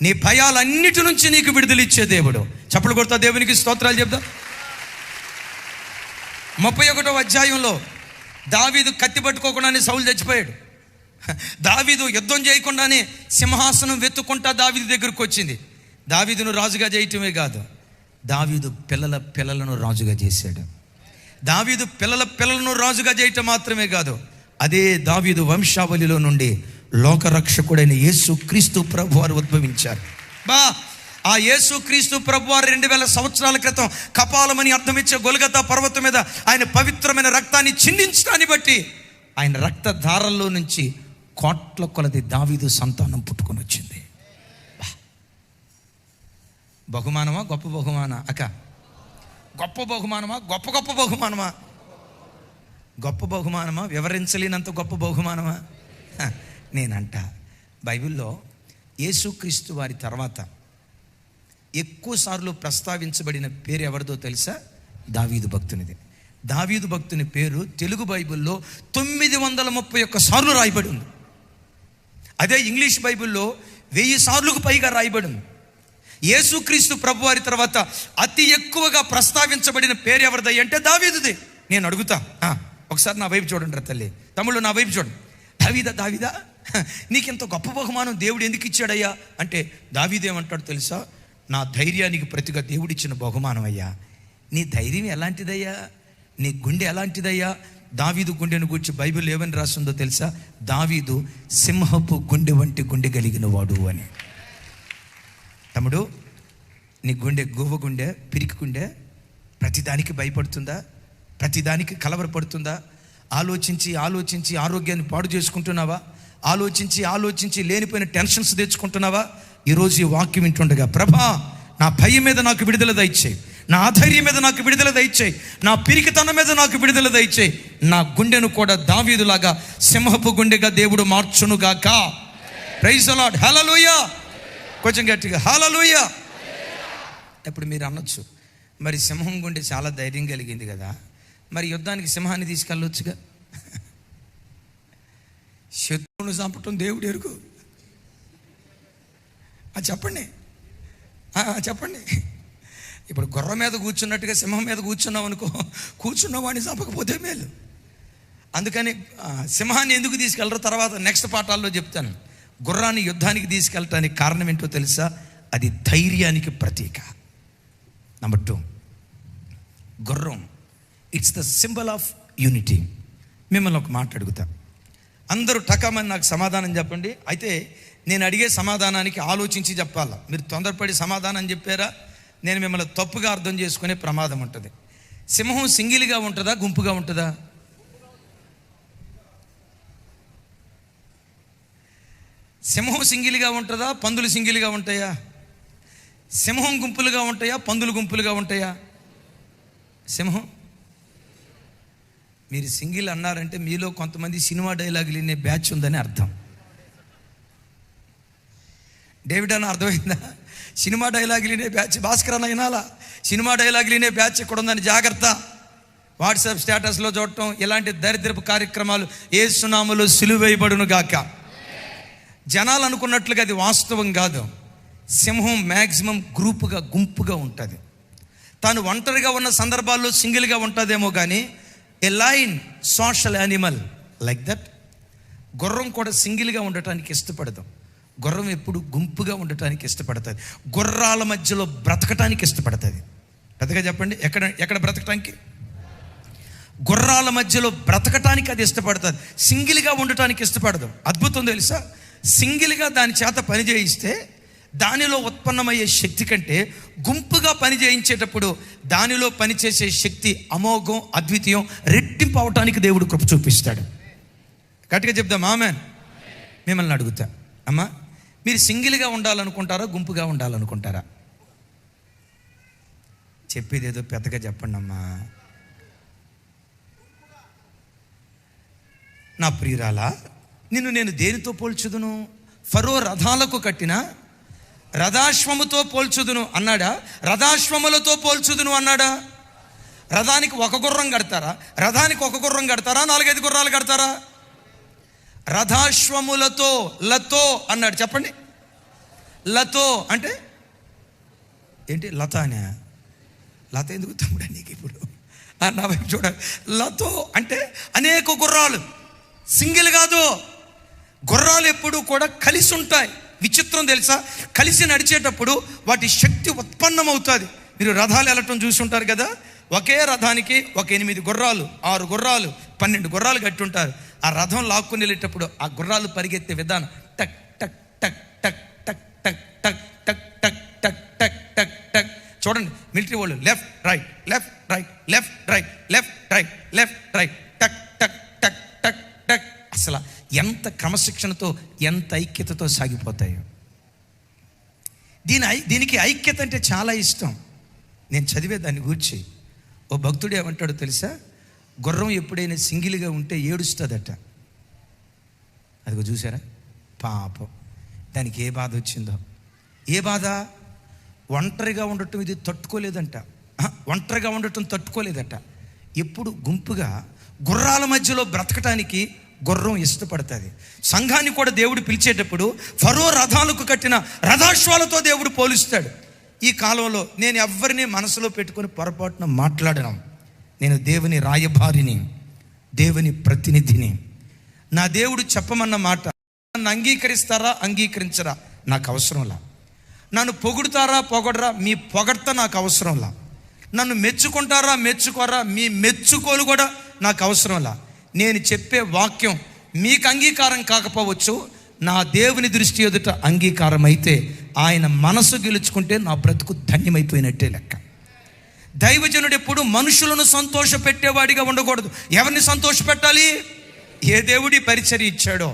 నీ భయాలన్నిటి నుంచి నీకు విడుదలిచ్చే దేవుడు. చప్పట్లు కొడతా దేవునికి స్తోత్రాలు చెప్దాం. 31వ అధ్యాయంలో దావీదు కత్తి పట్టుకోకుండానే సౌలు చచ్చిపోయాడు. దావీదు యుద్ధం చేయకుండానే సింహాసనం వెతుక్కుంటా దావీదు దగ్గరకు వచ్చింది. దావీదును రాజుగా చేయటమే కాదు, దావీదు పిల్లలను రాజుగా చేశాడు. దావీదు పిల్లలను రాజుగా చేయటం మాత్రమే కాదు, అదే దావీదు వంశావళిలో నుండి లోకరక్షకుడైన యేసు క్రీస్తు ప్రభు వారు ఉద్భవించారు. ఆ యేసు క్రీస్తు ప్రభు వారు 2000 సంవత్సరాల క్రితం కపాలమని అర్థమిచ్చే గొల్గతా పర్వతం మీద ఆయన పవిత్రమైన రక్తాన్ని చిందించడాన్ని బట్టి ఆయన రక్తధారల్లో నుంచి కోట్ల కొలది దావీదు సంతానం పుట్టుకొని వచ్చింది. బహుమానమా గొప్ప బహుమానా అక్క? గొప్ప బహుమానమా? గొప్ప బహుమానమా? గొప్ప బహుమానమా? వివరించలేనంత గొప్ప బహుమానమా? నేనంట బైబిల్లో యేసుక్రీస్తు వారి తర్వాత ఎక్కువ సార్లు ప్రస్తావించబడిన పేరు ఎవరిదో తెలుసా? దావీదు భక్తునిది. దావీదు భక్తుని పేరు తెలుగు బైబిల్లో 931 సార్లు రాయబడి ఉంది. అదే ఇంగ్లీష్ బైబిల్లో 1000 సార్లకు పైగా రాయబడి ఉంది. యేసుక్రీస్తు ప్రభు వారి తర్వాత అతి ఎక్కువగా ప్రస్తావించబడిన పేరు ఎవరిది అంటే దావీదుది. నేను అడుగుతా, ఒకసారి నా వైపు చూడండి రా తల్లి, తమ్ముళ్ళు నా వైపు చూడండి. దావీదా నీకింత గొప్ప బహుమానం దేవుడు ఎందుకు ఇచ్చాడయ్యా అంటే దావీదేమంటాడు తెలుసా? నా ధైర్యానికి ప్రతిగా దేవుడిచ్చిన బహుమానం అయ్యా. నీ ధైర్యం ఎలాంటిదయ్యా? నీ గుండె ఎలాంటిదయ్యా? దావీదు గుండెను గూర్చి బైబిల్ ఏమని రాస్తుందో తెలుసా? దావీదు సింహపు గుండె వంటి గుండె కలిగిన వాడు అని. తమ్ముడు, నీ గుండె గువ్వ గుండె, పిరికి గుండె ప్రతిదానికి భయపడుతుందా? ప్రతిదానికి కలవరపడుతుందా? ఆలోచించి ఆలోచించి ఆరోగ్యాన్ని పాడు చేసుకుంటున్నావా? ఆలోచించి లేనిపోయిన టెన్షన్స్ తెచ్చుకుంటున్నావా? ఈరోజు ఈ వాక్యం వింటుండగా, ప్రభా నా భయం మీద నాకు విడుదల దయచేయి, నా ఆధైర్యం మీద నాకు విడుదల దయచేయి, నా పిరికితనం మీద నాకు విడుదల దయచేయి. నా గుండెను కూడా దావీదులాగా సింహపు గుండెగా దేవుడు మార్చునుగాక. Praise the lord. హల్లెలూయా. కొంచెం గట్టిగా హల్లెలూయా. ఇప్పుడు మీరు అనొచ్చు, మరి సింహం గుండె చాలా ధైర్యం కలిగింది కదా, మరి యుద్ధానికి సింహాన్ని తీసుకెళ్ళొచ్చుగా. శత్రువును చంపటం దేవుడు ఎరుగు. చెప్పండి, చెప్పండి. ఇప్పుడు గుర్రం మీద కూర్చున్నట్టుగా సింహం మీద కూర్చున్నావు అనుకో, కూర్చున్నవాడిని చంపకపోతే మేలు. అందుకని సింహాన్ని ఎందుకు తీసుకెళ్ళరో తర్వాత నెక్స్ట్ పాఠాల్లో చెప్తాను. గుర్రాన్ని యుద్ధానికి తీసుకెళ్ళటానికి కారణం ఏంటో తెలుసా? అది ధైర్యానికి ప్రతీక. నెంబర్ 2, గుర్రం it's the symbol of unity. మిమ్మల్ని ఒక మాట అడుగుతా, అందరూ టకామని నాకు సమాధానం చెప్పండి. అయితే నేను అడిగే సమాధానానికి ఆలోచించి చెప్పాలా. మీరు తొందరపడి సమాధానం చెప్పారా, నేను మిమ్మల్ని తప్పుగా అర్థం చేసుకునే ప్రమాదం ఉంటుంది. సింహం సింగిల్గా ఉంటుందా, గుంపుగా ఉంటుందా? సింహం సింగిల్గా ఉంటుందా, పందులు సింగిల్గా ఉంటాయా? సింహం గుంపులుగా ఉంటాయా, పందులు గుంపులుగా ఉంటాయా? సింహం. మీరు సింగిల్ అన్నారంటే మీలో కొంతమంది సినిమా డైలాగులు వినే బ్యాచ్ ఉందని అర్థం. డేవిడ్ అన్న అర్థమైందా? సినిమా డైలాగులు వినే బ్యాచ్. భాస్కర్ అన్న వినాలా? సినిమా డైలాగులు వినే బ్యాచ్ ఇక్కడ ఉందని జాగ్రత్త. వాట్సాప్ స్టేటస్లో చూడటం, ఇలాంటి దరిద్రపు కార్యక్రమాలు యేసు నామములో సిలువేయబడును గాక. జనాలు అనుకున్నట్లుగా అది వాస్తవం కాదు. సింహం మ్యాక్సిమం గుంపుగా ఉంటుంది. తాను ఒంటరిగా ఉన్న సందర్భాల్లో సింగిల్గా ఉంటుందేమో కానీ ఏ lion social animal like that. గుర్రం కూడా సింగిల్గా ఉండటానికి ఇష్టపడదు. గుర్రం ఎప్పుడు గుంపుగా ఉండటానికి ఇష్టపడుతుంది. గుర్రాల మధ్యలో బ్రతకటానికి ఇష్టపడుతుంది. పెద్దగా చెప్పండి, ఎక్కడ బ్రతకటానికి? గుర్రాల మధ్యలో బ్రతకటానికి అది ఇష్టపడుతుంది. సింగిల్గా ఉండటానికి ఇష్టపడదు. అద్భుతం తెలుసా? సింగిల్గా దాని చేత పని చేయిస్తే దానిలో ఉత్పన్నమయ్యే శక్తి కంటే గుంపుగా పని చేయించేటప్పుడు దానిలో పనిచేసే శక్తి అమోఘం, అద్వితీయం, రెట్టింపు అవటానికి దేవుడు కృప చూపిస్తాడు. గట్టిగా చెప్దాం ఆమేన్. మిమ్మల్ని అడుగుతా, అమ్మా మీరు సింగిల్గా ఉండాలనుకుంటారా, గుంపుగా ఉండాలనుకుంటారా? చెప్పేది ఏదో పెద్దగా చెప్పండి అమ్మా. నా ప్రియురాలా, నిన్ను నేను దేనితో పోల్చుదును? ఫరో రథాలకు కట్టిన రథాశ్వముతో పోల్చుదును అన్నాడా? రథాశ్వములతో పోల్చుదును అన్నాడా? రథానికి ఒక గుర్రం కడతారా? రథానికి ఒక గుర్రం కడతారా? 4-5 గుర్రాలు కడతారా? రథాశ్వములతో, లతో అన్నాడు. చెప్పండి, లతో అంటే ఏంటి? లత అనే. లత ఎందుకు తమ్ముడా నీకు ఇప్పుడు? నా వైపు చూడాలి. లతో అంటే అనేక గుర్రాలు, సింగిల్ కాదు. గుర్రాలు ఎప్పుడు కూడా కలిసి ఉంటాయి. విచిత్రం తెలుసా? కలిసి నడిచేటప్పుడు వాటి శక్తి ఉత్పన్నమవుతుంది. మీరు రథాలు వెళ్ళటం చూసుంటారు కదా, ఒకే రథానికి ఒక 8 గుర్రాలు, 6 గుర్రాలు, 12 గుర్రాలు కట్టి ఉంటారు. ఆ రథం లాక్కుని వెళ్ళేటప్పుడు ఆ గుర్రాలు పరిగెత్తే విధానం టక్ టక్ టక్ టక్ టక్ టక్ టక్ టక్ టక్ టక్ టక్ టక్ టక్. చూడండి, మిలిటరీ వాళ్ళు left right left right left right left right left right టక్ టక్ టక్ టక్ టక్. అసలు ఎంత క్రమశిక్షణతో, ఎంత ఐక్యతతో సాగిపోతాయో. దీనికి ఐక్యత అంటే చాలా ఇష్టం. నేను చదివే దాన్ని గూర్చి ఓ భక్తుడు ఏమంటాడో తెలుసా? గుర్రం ఎప్పుడైనా సింగిల్గా ఉంటే ఏడుస్తుందట. అదిగో చూసారా పాపం, దానికి ఏ బాధ వచ్చిందో. ఏ బాధ? ఒంటరిగా ఉండటం ఇది తట్టుకోలేదంట. ఒంటరిగా ఉండటం తట్టుకోలేదట. ఎప్పుడు గుంపుగా గుర్రాల మధ్యలో బ్రతకటానికి గుర్రం ఇష్టపడుతుంది. సంఘాన్ని కూడా దేవుడు పిలిచేటప్పుడు ఫరో రథాలకు కట్టిన రథాశ్వాలతో దేవుడు పోలుస్తాడు. ఈ కాలంలో నేను ఎవరిని మనసులో పెట్టుకొని పొరపాటున మాట్లాడను. నేను దేవుని రాయబారిని, దేవుని ప్రతినిధిని. నా దేవుడు చెప్పమన్న మాట నన్ను అంగీకరిస్తారా, అంగీకరించరా నాకు అవసరంలా. నన్ను పొగుడుతారా, పొగడరా మీ పొగడ్త నాకు అవసరంలా. నన్ను మెచ్చుకుంటారా, మెచ్చుకోరా మీ మెచ్చుకోలు కూడా నాకు అవసరంలా. నేను చెప్పే వాక్యం మీకు అంగీకారం కాకపోవచ్చు, నా దేవుని దృష్టి ఎదుట అంగీకారం అయితే ఆయన మనసు గెలుచుకుంటే నా బ్రతుకు ధన్యమైపోయినట్టే లెక్క. దైవజనుడు ఎప్పుడు మనుషులను సంతోష పెట్టేవాడిగా ఉండకూడదు. ఎవరిని సంతోష పెట్టాలి? ఏ దేవుడి పరిచర్య ఇచ్చాడో,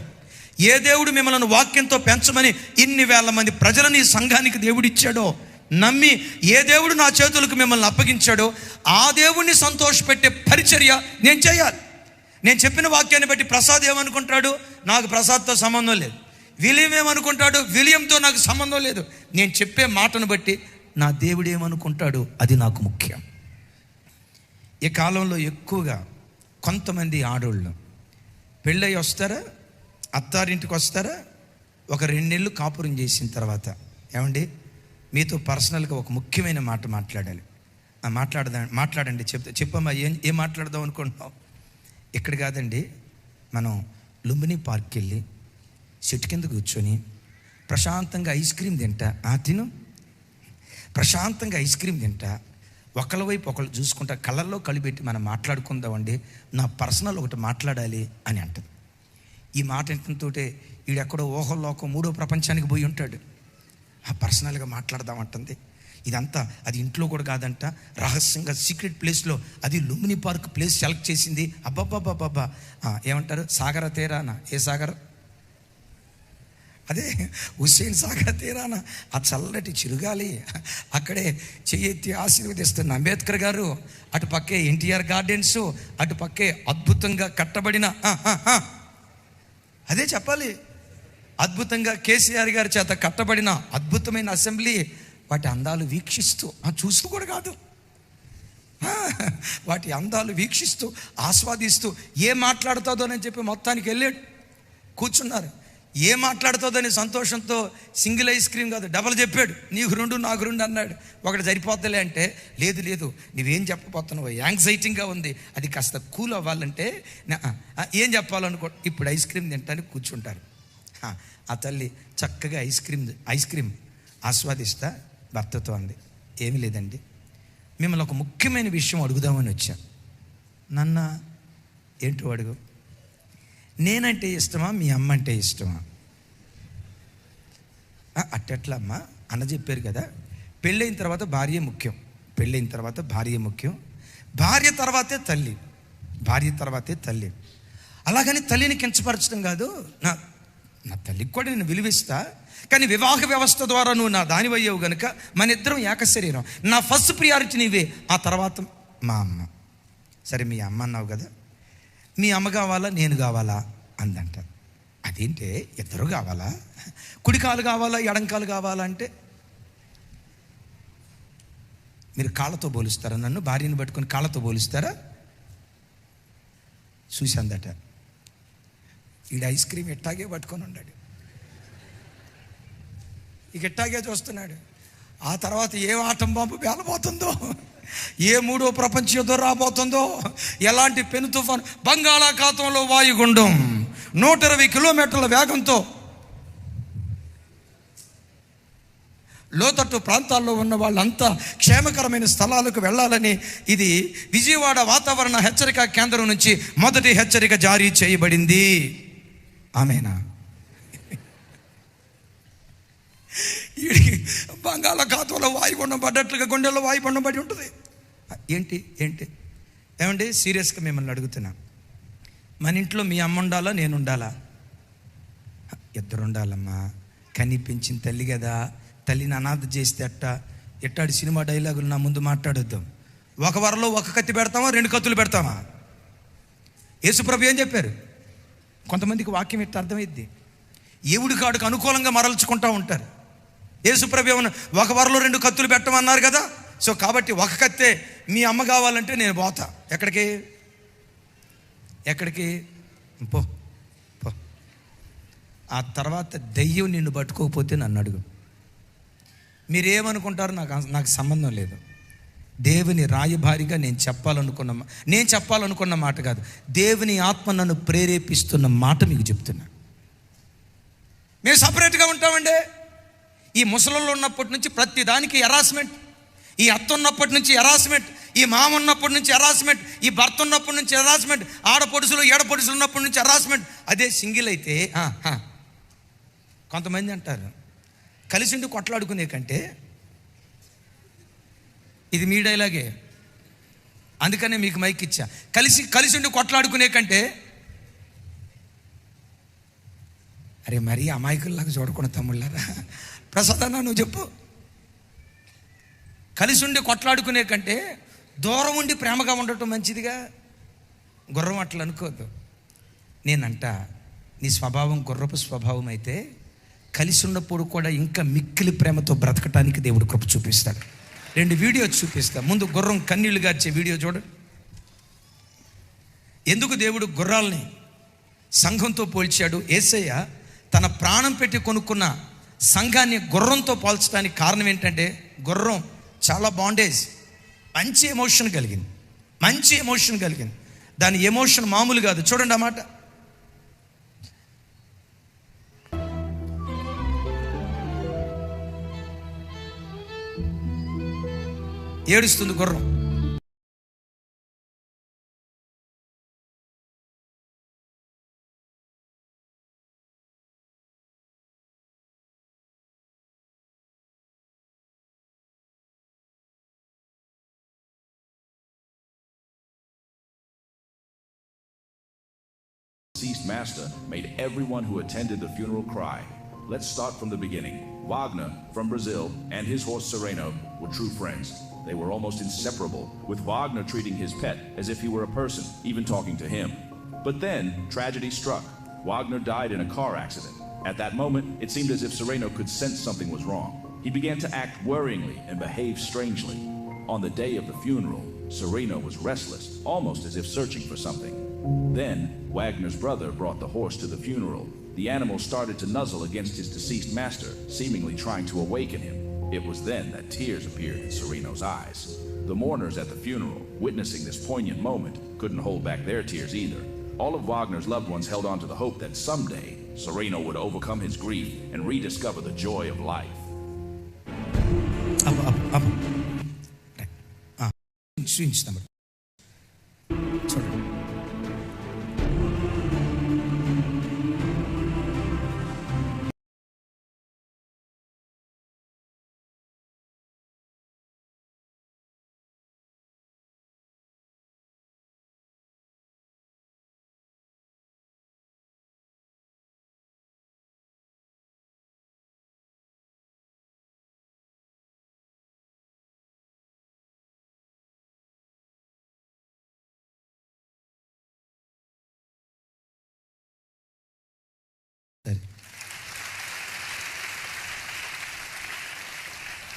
ఏ దేవుడు మిమ్మల్ని వాక్యంతో పెంచమని ఇన్ని వేల మంది ప్రజలని సంఘానికి దేవుడు ఇచ్చాడో నమ్మి, ఏ దేవుడు నా చేతులకు మిమ్మల్ని అప్పగించాడో ఆ దేవుడిని సంతోషపెట్టే పరిచర్య నేను చేయాలి. నేను చెప్పిన వాక్యాన్ని బట్టి ప్రసాద్ ఏమనుకుంటాడు? నాకు ప్రసాద్తో సంబంధం లేదు. విలియం ఏమనుకుంటాడు? విలియంతో నాకు సంబంధం లేదు. నేను చెప్పే మాటను బట్టి నా దేవుడు ఏమనుకుంటాడు, అది నాకు ముఖ్యం. ఈ కాలంలో ఎక్కువగా కొంతమంది ఆడోళ్ళు పెళ్ళయి వస్తారా, అత్తారింటికి వస్తారా, ఒక 2 నెలలు కాపురం చేసిన తర్వాత, ఏమండి మీతో పర్సనల్గా ఒక ముఖ్యమైన మాట మాట్లాడాలి, మాట్లాడండి చెప్పమ్మా. ఏం మాట్లాడదాం అనుకుంటున్నావు? ఇక్కడ కాదండి, మనం లుంబిని పార్క్కి వెళ్ళి చెట్టు కింద కూర్చొని ప్రశాంతంగా ఐస్ క్రీమ్ తింటా, తిను ప్రశాంతంగా ఐస్ క్రీమ్ తింటా, ఒకళ్ళ వైపు ఒకళ్ళు చూసుకుంటా, కళ్ళల్లో కళ్ళు పెట్టి మనం మాట్లాడుకుందామండి, నా పర్సనల్ ఒకటి మాట్లాడాలి అని అంటది. ఈ మాట వింటంతోటే వీడెక్కడో ఊహల్లోకం 3వ ప్రపంచానికి పోయి ఉంటాడు. పర్సనల్గా మాట్లాడదామంటుంది. ఇదంతా అది ఇంట్లో కూడా కాదంట, రహస్యంగా సీక్రెట్ ప్లేస్లో, అది లుంబిని పార్క్ ప్లేస్ సెలెక్ట్ చేసింది. అబ్బాబ్బాబ్బాబ్బా, ఏమంటారు, సాగర తీరానా? ఏ సాగర్? అదే హుస్సేన్ సాగర్ తీరాన ఆ చల్లటి చిరుగాలి, అక్కడే చెయ్యెత్తి ఆశీర్వదిస్తున్న అంబేద్కర్ గారు, అటు పక్కే ఎన్టీఆర్ గార్డెన్స్, అటు పక్కే అద్భుతంగా కట్టబడిన అదే చెప్పాలి, అద్భుతంగా కేసీఆర్ గారి చేత కట్టబడిన అద్భుతమైన అసెంబ్లీ, వాటి అందాలు వీక్షిస్తూ, చూస్తూ కూడా కాదు, వాటి అందాలు వీక్షిస్తూ ఆస్వాదిస్తూ ఏం మాట్లాడుతుందోనని చెప్పి మొత్తానికి వెళ్ళాడు. కూర్చున్నారు. ఏం మాట్లాడుతుందని సంతోషంతో సింగిల్ ఐస్ క్రీమ్ కాదు, డబల్ చెప్పాడు. నీకు 2 నాకు 2 అన్నాడు. ఒకటి సరిపోతలే అంటే, లేదు నువ్వేం చెప్పబోతున్నావు, యాంగ్జైటీగా ఉంది, అది కాస్త కూల్ అవ్వాలంటే ఏం చెప్పాలనుకో, ఇప్పుడు ఐస్ క్రీమ్ తింటానికి కూర్చుంటారు. ఆ తల్లి చక్కగా ఐస్ క్రీమ్ ఆస్వాదిస్తా భర్తతో అంది, ఏమీ లేదండి, మిమ్మల్ని ఒక ముఖ్యమైన విషయం అడుగుదామని వచ్చా. నాన్న ఏంటో అడుగు. నేనంటే ఇష్టమా, మీ అమ్మ అంటే ఇష్టమా? అట్టెట్లా అమ్మా? అన్న చెప్పారు కదా, పెళ్ళైన తర్వాత భార్య ముఖ్యం, భార్య తర్వాతే తల్లి. అలాగని తల్లిని కించపరచడం కాదు, నా తల్లికి కూడా నేను విలువిస్తా, కానీ వివాహ వ్యవస్థ ద్వారా నువ్వు నా దానివయ్యావు గనుక మన ఇద్దరం ఏక శరీరం. నా ఫస్ట్ ప్రియారిటీ నీవే, ఆ తర్వాత మా అమ్మ. సరే మీ అమ్మ అన్నావు కదా, మీ అమ్మ కావాలా నేను కావాలా అందంట. అదేంటే ఇద్దరు కావాలా? కుడికాలు కావాలా ఎడంకాలు కావాలా అంటే, మీరు కాళ్ళతో పోలుస్తారా? నన్ను భార్యను పట్టుకొని కాళ్ళతో పోలుస్తారా? చూసిందట, వీడు ఐస్ క్రీమ్ ఎట్టాగే పట్టుకొని ఉన్నాడు, ఇక ఎట్టాగే చూస్తున్నాడు. ఆ తర్వాత ఏ ఆటం బాంబు పేలబోతుందో, ఏ 3వ ప్రపంచ యుద్ధం రాబోతుందో, ఎలాంటి పెను తుఫాను, బంగాళాఖాతంలో వాయుగుండం 120 కిలోమీటర్ల వేగంతో లోతట్టు ప్రాంతాల్లో ఉన్న వాళ్ళంతా క్షేమకరమైన స్థలాలకు వెళ్ళాలని ఇది విజయవాడ వాతావరణ హెచ్చరిక కేంద్రం నుంచి మొదటి హెచ్చరిక జారీ చేయబడింది. ఆమేనా? బంగాళాఖాతంలో వాయుగుండం పడ్డట్లుగా గుండెల్లో వాయుగుండం పడి ఉంటుంది. ఏంటి ఏమండి, సీరియస్గా మిమ్మల్ని అడుగుతున్నా, మన ఇంట్లో మీ అమ్మ ఉండాలా నేను ఉండాలా? ఇద్దరు ఉండాలమ్మా. కనిపించిన తల్లి కదా, తల్లిని అనాథ చేస్తే ఎట్టాడు సినిమా డైలాగులు నా ముందు మాట్లాడొద్దాం. ఒక వరలో ఒక కత్తి పెడతామా, 2 కత్తులు పెడతామా? యేసుప్రభు ఏం చెప్పారు? కొంతమందికి వాక్యం ఎట్ట అర్థమైద్ది, ఏవుడి కాడుకు అనుకూలంగా మరల్చుకుంటూ ఉంటారు. యేసుప్రభు ఏమన్నా ఒక వరలో 2 కత్తులు పెట్టమన్నారు కదా, సో కాబట్టి ఒక కత్తే మీ అమ్మ కావాలంటే నేను పోతా. ఎక్కడికి పో. ఆ తర్వాత దెయ్యం నిన్ను పట్టుకోకపోతే నన్ను అడుగు. మీరేమనుకుంటారు నాకు సంబంధం లేదు. దేవుని రాయబారిగా నేను చెప్పాలనుకున్న మాట కాదు, దేవుని ఆత్మ నన్ను ప్రేరేపిస్తున్న మాట మీకు చెప్తున్నా. మేము సపరేట్గా ఉంటామండి. ఈ ముసలలో ఉన్నప్పటి నుంచి ప్రతి దానికి హెరాస్మెంట్, ఈ అత్త ఉన్నప్పటి నుంచి హెరాస్మెంట్, ఈ మామ ఉన్నప్పటి నుంచి హెరాస్మెంట్, ఈ భర్త ఉన్నప్పటి నుంచి హెరాస్మెంట్, ఆడపొడుసులు ఏడపొడుసులు ఉన్నప్పటి నుంచి హెరాస్మెంట్. అదే సింగిల్ అయితే కొంతమంది అంటారు కలిసి ఉండి కొట్లాడుకునే కంటే, ఇది మీ డైలాగే అందుకనే మీకు మైక్ ఇచ్చా, కలిసి ఉండి కొట్లాడుకునే కంటే. అరే మరీ అమాయకుల్లాగా చూడకుండా తమ్ముళ్ళారా, ప్రసాద్ అన్న నువ్వు చెప్పు. కలిసి ఉండి కొట్లాడుకునే కంటే దూరం ఉండి ప్రేమగా ఉండటం మంచిదిగా. గుర్రం అట్లా అనుకోద్దు. నేనంట నీ స్వభావం గుర్రపు స్వభావం అయితే కలిసి ఉన్నప్పుడు కూడా ఇంకా మిక్కిలి ప్రేమతో బ్రతకటానికి దేవుడు కృప చూపిస్తాడు. 2 వీడియోస్ చూపిస్తా. ముందు గుర్రం కన్నీళ్లు గార్చే వీడియో చూడండి. ఎందుకు దేవుడు గుర్రాలని సంఘంతో పోల్చాడు? యేసయ్య తన ప్రాణం పెట్టి కొనుక్కున్న సంఘాన్ని గుర్రంతో పోల్చడానికి కారణం ఏంటంటే, గుర్రం చాలా బాండేజ్, మంచి ఎమోషన్ కలిగింది. దాని ఎమోషన్ మామూలు కాదు. చూడండి ఆ మాట. ఏడుస్తుంది గుర్రం. Deceased master made everyone who attended the funeral cry. Let's start from the beginning. Wagner from Brazil and his horse Sereno were true friends. They were almost inseparable, with Wagner treating his pet as if he were a person, even talking to him. But then, tragedy struck. Wagner died in a car accident. At that moment, it seemed as if Sereno could sense something was wrong. He began to act worryingly and behave strangely. On the day of the funeral, Sereno was restless, almost as if searching for something. Then, Wagner's brother brought the horse to the funeral. The animal started to nuzzle against his deceased master, seemingly trying to awaken him. It was then that tears appeared in Sereno's eyes. The mourners at the funeral, witnessing this poignant moment, couldn't hold back their tears either. All of Wagner's loved ones held on to the hope that someday Sereno would overcome his grief and rediscover the joy of life.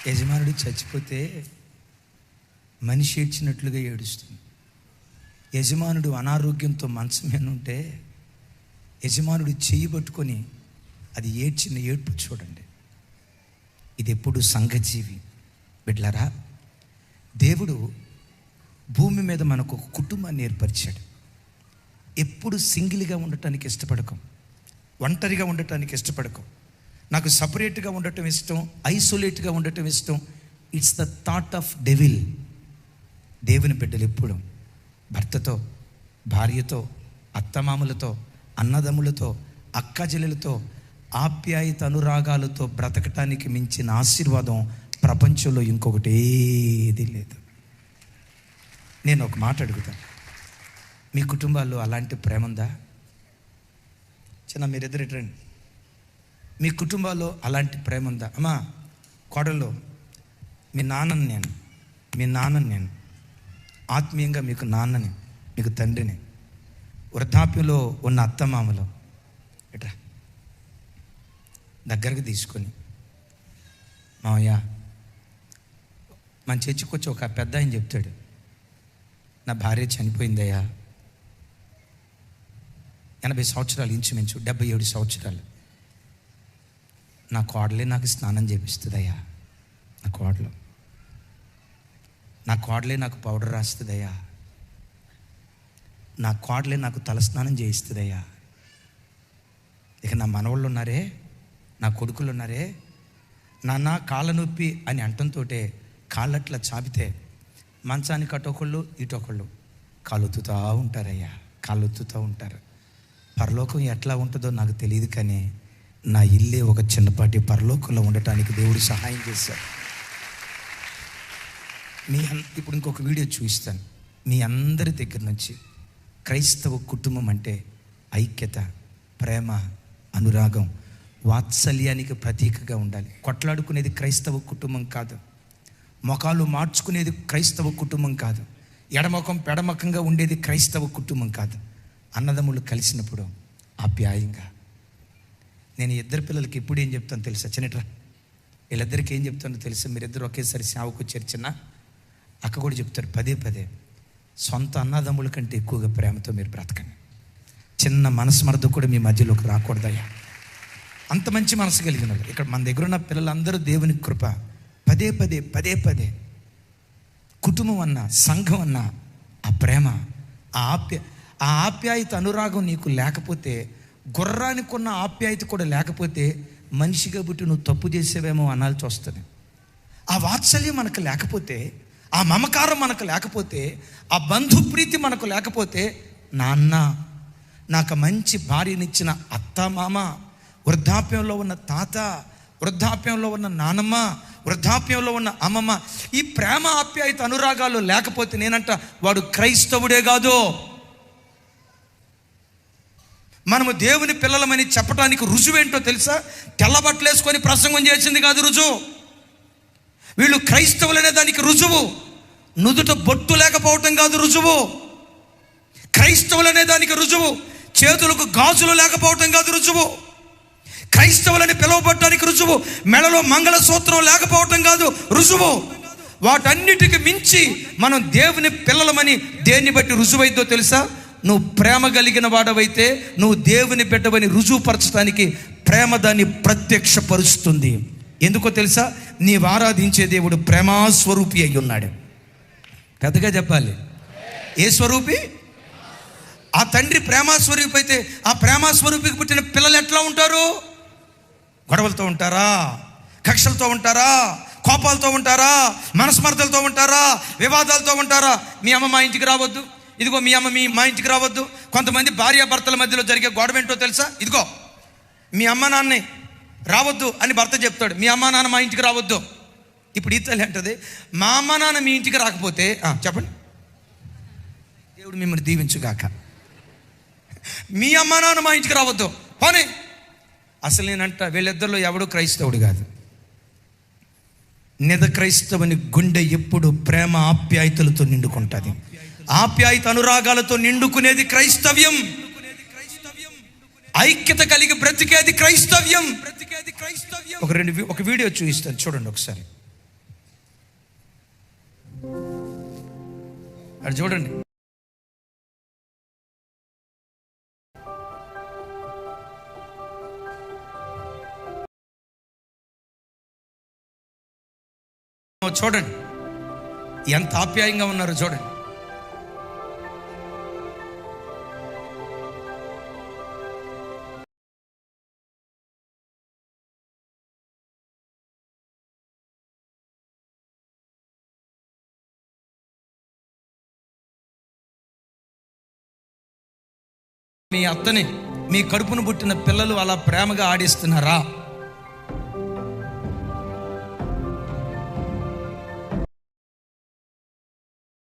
యజమానుడు చచ్చిపోతే మనిషి ఏడ్చినట్లుగా ఏడుస్తుంది. యజమానుడు అనారోగ్యంతో మంచం మీద ఉంటే యజమానుడు చెయ్యి పట్టుకొని అది ఏడ్చిన ఏడ్పు చూడండి. ఇది ఎప్పుడు సంఘజీవి బిడ్డలారా. దేవుడు భూమి మీద మనకు ఒక కుటుంబాన్ని ఏర్పరిచాడు. ఎప్పుడు సింగిల్గా ఉండటానికి ఇష్టపడకం, ఒంటరిగా ఉండటానికి ఇష్టపడకం. నాకు సపరేట్గా ఉండటం ఇష్టం, ఐసోలేట్గా ఉండటం ఇష్టం. It's the thought of devil. దేవుని బిడ్డలు ఎప్పుడు భర్తతో, భార్యతో, అత్తమామలతో, అన్నదమ్ములతో, అక్కచెల్లెలతో, ఆప్యాయత అనురాగాలతో బ్రతకటానికి మించిన ఆశీర్వాదం ప్రపంచంలో ఇంకొకటి ఏది లేదు. నేను ఒక మాట అడుగుతాను, మీ కుటుంబాల్లో అలాంటి ప్రేమ ఉందా? చిన్న మీరిద్దరు రండి. మీ కుటుంబాల్లో అలాంటి ప్రేమ ఉందా? అమ్మా కోడల్లో మీ నాన్నని నేను ఆత్మీయంగా మీకు నాన్నని, మీకు తండ్రిని. వృద్ధాప్యంలో ఉన్న అత్తమామలో ఎట్రా దగ్గరకు తీసుకొని, మావయ్య మన చర్చికి వచ్చి ఒక పెద్ద ఆయన చెప్తాడు, నా భార్య చనిపోయిందయ్యా, 80 సంవత్సరాలు, ఇంచుమించు 77 సంవత్సరాలు. నా కోడలే నాకు స్నానం చేపిస్తుందయ్యా, నా కోడలే నాకు పౌడర్ రాస్తుందయ్యా, నా కోడలే నాకు తలస్నానం చేయిస్తుందయ్యా. ఇక నా మనవాళ్ళు ఉన్నారే, నా కొడుకులు ఉన్నారే, నాన్న కాళ్ళ నొప్పి అని అంటంతో కాళ్ళట్లా చాపితే మంచానికి అటొకళ్ళు ఇటొకళ్ళు కాలుతుతూ ఉంటారయ్యా, కాలుతుతూ ఉంటారు. పరలోకం ఎట్లా ఉంటుందో నాకు తెలియదు, కానీ నా ఇల్లే ఒక చిన్నపాటి పరలోకంలో ఉండటానికి దేవుడు సహాయం చేశాడు. ఇప్పుడు ఇంకొక వీడియో చూపిస్తాను. మీ అందరి దగ్గర నుంచి క్రైస్తవ కుటుంబం అంటే ఐక్యత, ప్రేమ, అనురాగం, వాత్సల్యానికి ప్రతీకగా ఉండాలి. కొట్లాడుకునేది క్రైస్తవ కుటుంబం కాదు. మొఖాలు మార్చుకునేది క్రైస్తవ కుటుంబం కాదు. ఎడమొఖం పెడమొఖంగా ఉండేది క్రైస్తవ కుటుంబం కాదు. అన్నదమ్ములు కలిసినప్పుడు ఆప్యాయంగా. నేను ఇద్దరు పిల్లలకి ఎప్పుడు ఏం చెప్తాను తెలుసా? చిన్నట్రా, వీళ్ళిద్దరికి ఏం చెప్తానో తెలుసా? మీరిద్దరు ఒకేసారి సేవకు వచ్చారు. చిన్న అక్క కూడా చెప్తారు పదే పదే, సొంత అన్నదమ్ముల కంటే ఎక్కువగా ప్రేమతో మీరు బ్రతకండి. చిన్న మనస్మర్థ కూడా మీ మధ్యలోకి రాకూడదయ్యా. అంత మంచి మనసు కలిగిన వాళ్ళు ఇక్కడ మన దగ్గర ఉన్న పిల్లలందరూ దేవుని కృప. పదే పదే పదే పదే కుటుంబం అన్న, సంఘం అన్న ఆ ప్రేమ, ఆ ఆప్యాయత, అనురాగం నీకు లేకపోతే, గుర్రానికి ఉన్న ఆప్యాయత కూడా లేకపోతే, మనిషిగా పుట్టి నువ్వు తప్పు చేసేవేమో అనాల్సి వస్తుంది. ఆ వాత్సల్యం మనకు లేకపోతే, ఆ మమకారం మనకు లేకపోతే, ఆ బంధుప్రీతి మనకు లేకపోతే, నాన్న, నాకు మంచి భార్యనిచ్చిన అత్త, మామ, వృద్ధాప్యంలో ఉన్న తాత, వృద్ధాప్యంలో ఉన్న నానమ్మ, వృద్ధాప్యంలో ఉన్న అమ్మమ్మ, ఈ ప్రేమ, ఆప్యాయత, అనురాగాలు లేకపోతే నేనంట వాడు క్రైస్తవుడే కాదు. మనము దేవుని పిల్లలమని చెప్పడానికి రుజువేంటో తెలుసా? తెల్లబట్టలు వేసుకొని ప్రసంగం చేసింది కాదు రుజువు. వీళ్ళు క్రైస్తవులనే దానికి రుజువు. నుదుట బొట్టు లేకపోవటం కాదు రుజువు. క్రైస్తవులనే దానికి రుజువు. చేతులకు గాజులు లేకపోవటం కాదు రుజువు. క్రైస్తవులని పిలువబడటానికి రుజువు. మెడలో మంగళసూత్రం లేకపోవటం కాదు రుజువు. వాటన్నిటికి మించి మనం దేవుని పిల్లలమని దేన్ని బట్టి రుజువైద్దో తెలుసా? నువ్వు ప్రేమ కలిగిన వాడవైతే నువ్వు దేవుని బిడ్డవని రుజువుపరచడానికి ప్రేమ దాన్ని ప్రత్యక్షపరుస్తుంది. ఎందుకో తెలుసా? నీవు ఆరాధించే దేవుడు ప్రేమాస్వరూపి అయి ఉన్నాడు. పెద్దగా చెప్పాలి. ఏ స్వరూపి? ఆ తండ్రి ప్రేమాస్వరూపి అయితే ఆ ప్రేమాస్వరూపికి పుట్టిన పిల్లలు ఎట్లా ఉంటారు? గొడవలతో ఉంటారా? కక్షలతో ఉంటారా? కోపాలతో ఉంటారా? మనస్మర్థలతో ఉంటారా? వివాదాలతో ఉంటారా? మీ అమ్మ మా ఇంటికి రావద్దు, ఇదిగో మీ అమ్మ మా ఇంటికి రావద్దు. కొంతమంది భార్యాభర్తల మధ్యలో జరిగే గొడవ ఏంటో తెలుసా? ఇదిగో మీ అమ్మ నాన్నే రావద్దు అని భర్త చెప్తాడు, మీ అమ్మ నాన్న మా ఇంటికి రావద్దు. ఇప్పుడు ఈ తల్లి అంటది, మా అమ్మ నాన్న మీ ఇంటికి రాకపోతే చెప్పండి, దేవుడు మిమ్మల్ని దీవించుగాక. మీ అమ్మ నాన్న మా ఇంటికి రావద్దు పోనీ. అసలు నేనంట వీళ్ళిద్దరిలో ఎవడు క్రైస్తవుడు కాదు. నిజ క్రైస్తవుని గుండె ఎప్పుడు ప్రేమ, ఆప్యాయతలతో నిండుకుంటుంది. ఆప్యాయత, అనురాగాలతో నిండుకునేది క్రైస్తవ్యం. ఐక్యత కలిగి బ్రతికేది క్రైస్తవ్యం. ఒక వీడియో చూపిస్తాను, చూడండి ఒకసారి. అది చూడండి. చూడండి ఎంత ఆప్యాయంగా ఉన్నారో చూడండి. మీ అత్తని, మీ కడుపును పుట్టిన పిల్లలు అలా ప్రేమగా ఆడిస్తున్నారా?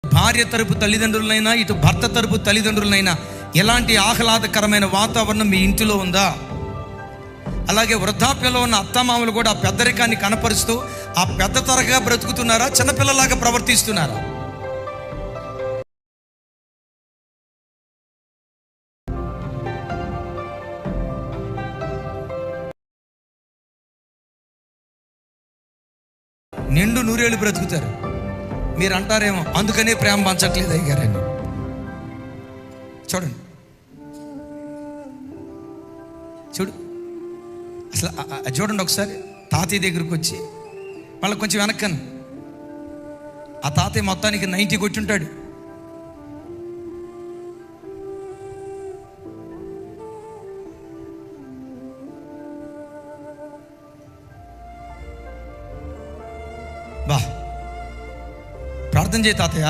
భార్య తరపు తల్లిదండ్రులనైనా ఇటు భర్త తరపు తల్లిదండ్రులనైనా ఎలాంటి ఆహ్లాదకరమైన వాతావరణం మీ ఇంటిలో ఉందా? అలాగే వృద్ధాప్యంలో ఉన్న అత్తమామలు కూడా ఆ పెద్దరికాన్ని కనపరుస్తూ ఆ పెద్ద తరగా బ్రతుకుతున్నారా? చిన్నపిల్లలాగా ప్రవర్తిస్తున్నారా? నిండు నూరేళ్ళు బ్రతుకుతారు. మీరు అంటారేమో అందుకనే ప్రేమ పంచట్లేదు అయ్యారని. చూడండి, అసలు చూడండి ఒకసారి. తాతయ్య దగ్గరికి వచ్చి మళ్ళీ కొంచెం వెనక్కను, ఆ తాతయ్య మొత్తానికి 90 కొట్టుంటాడు. ప్రార్థన చేయి తాతయ్య.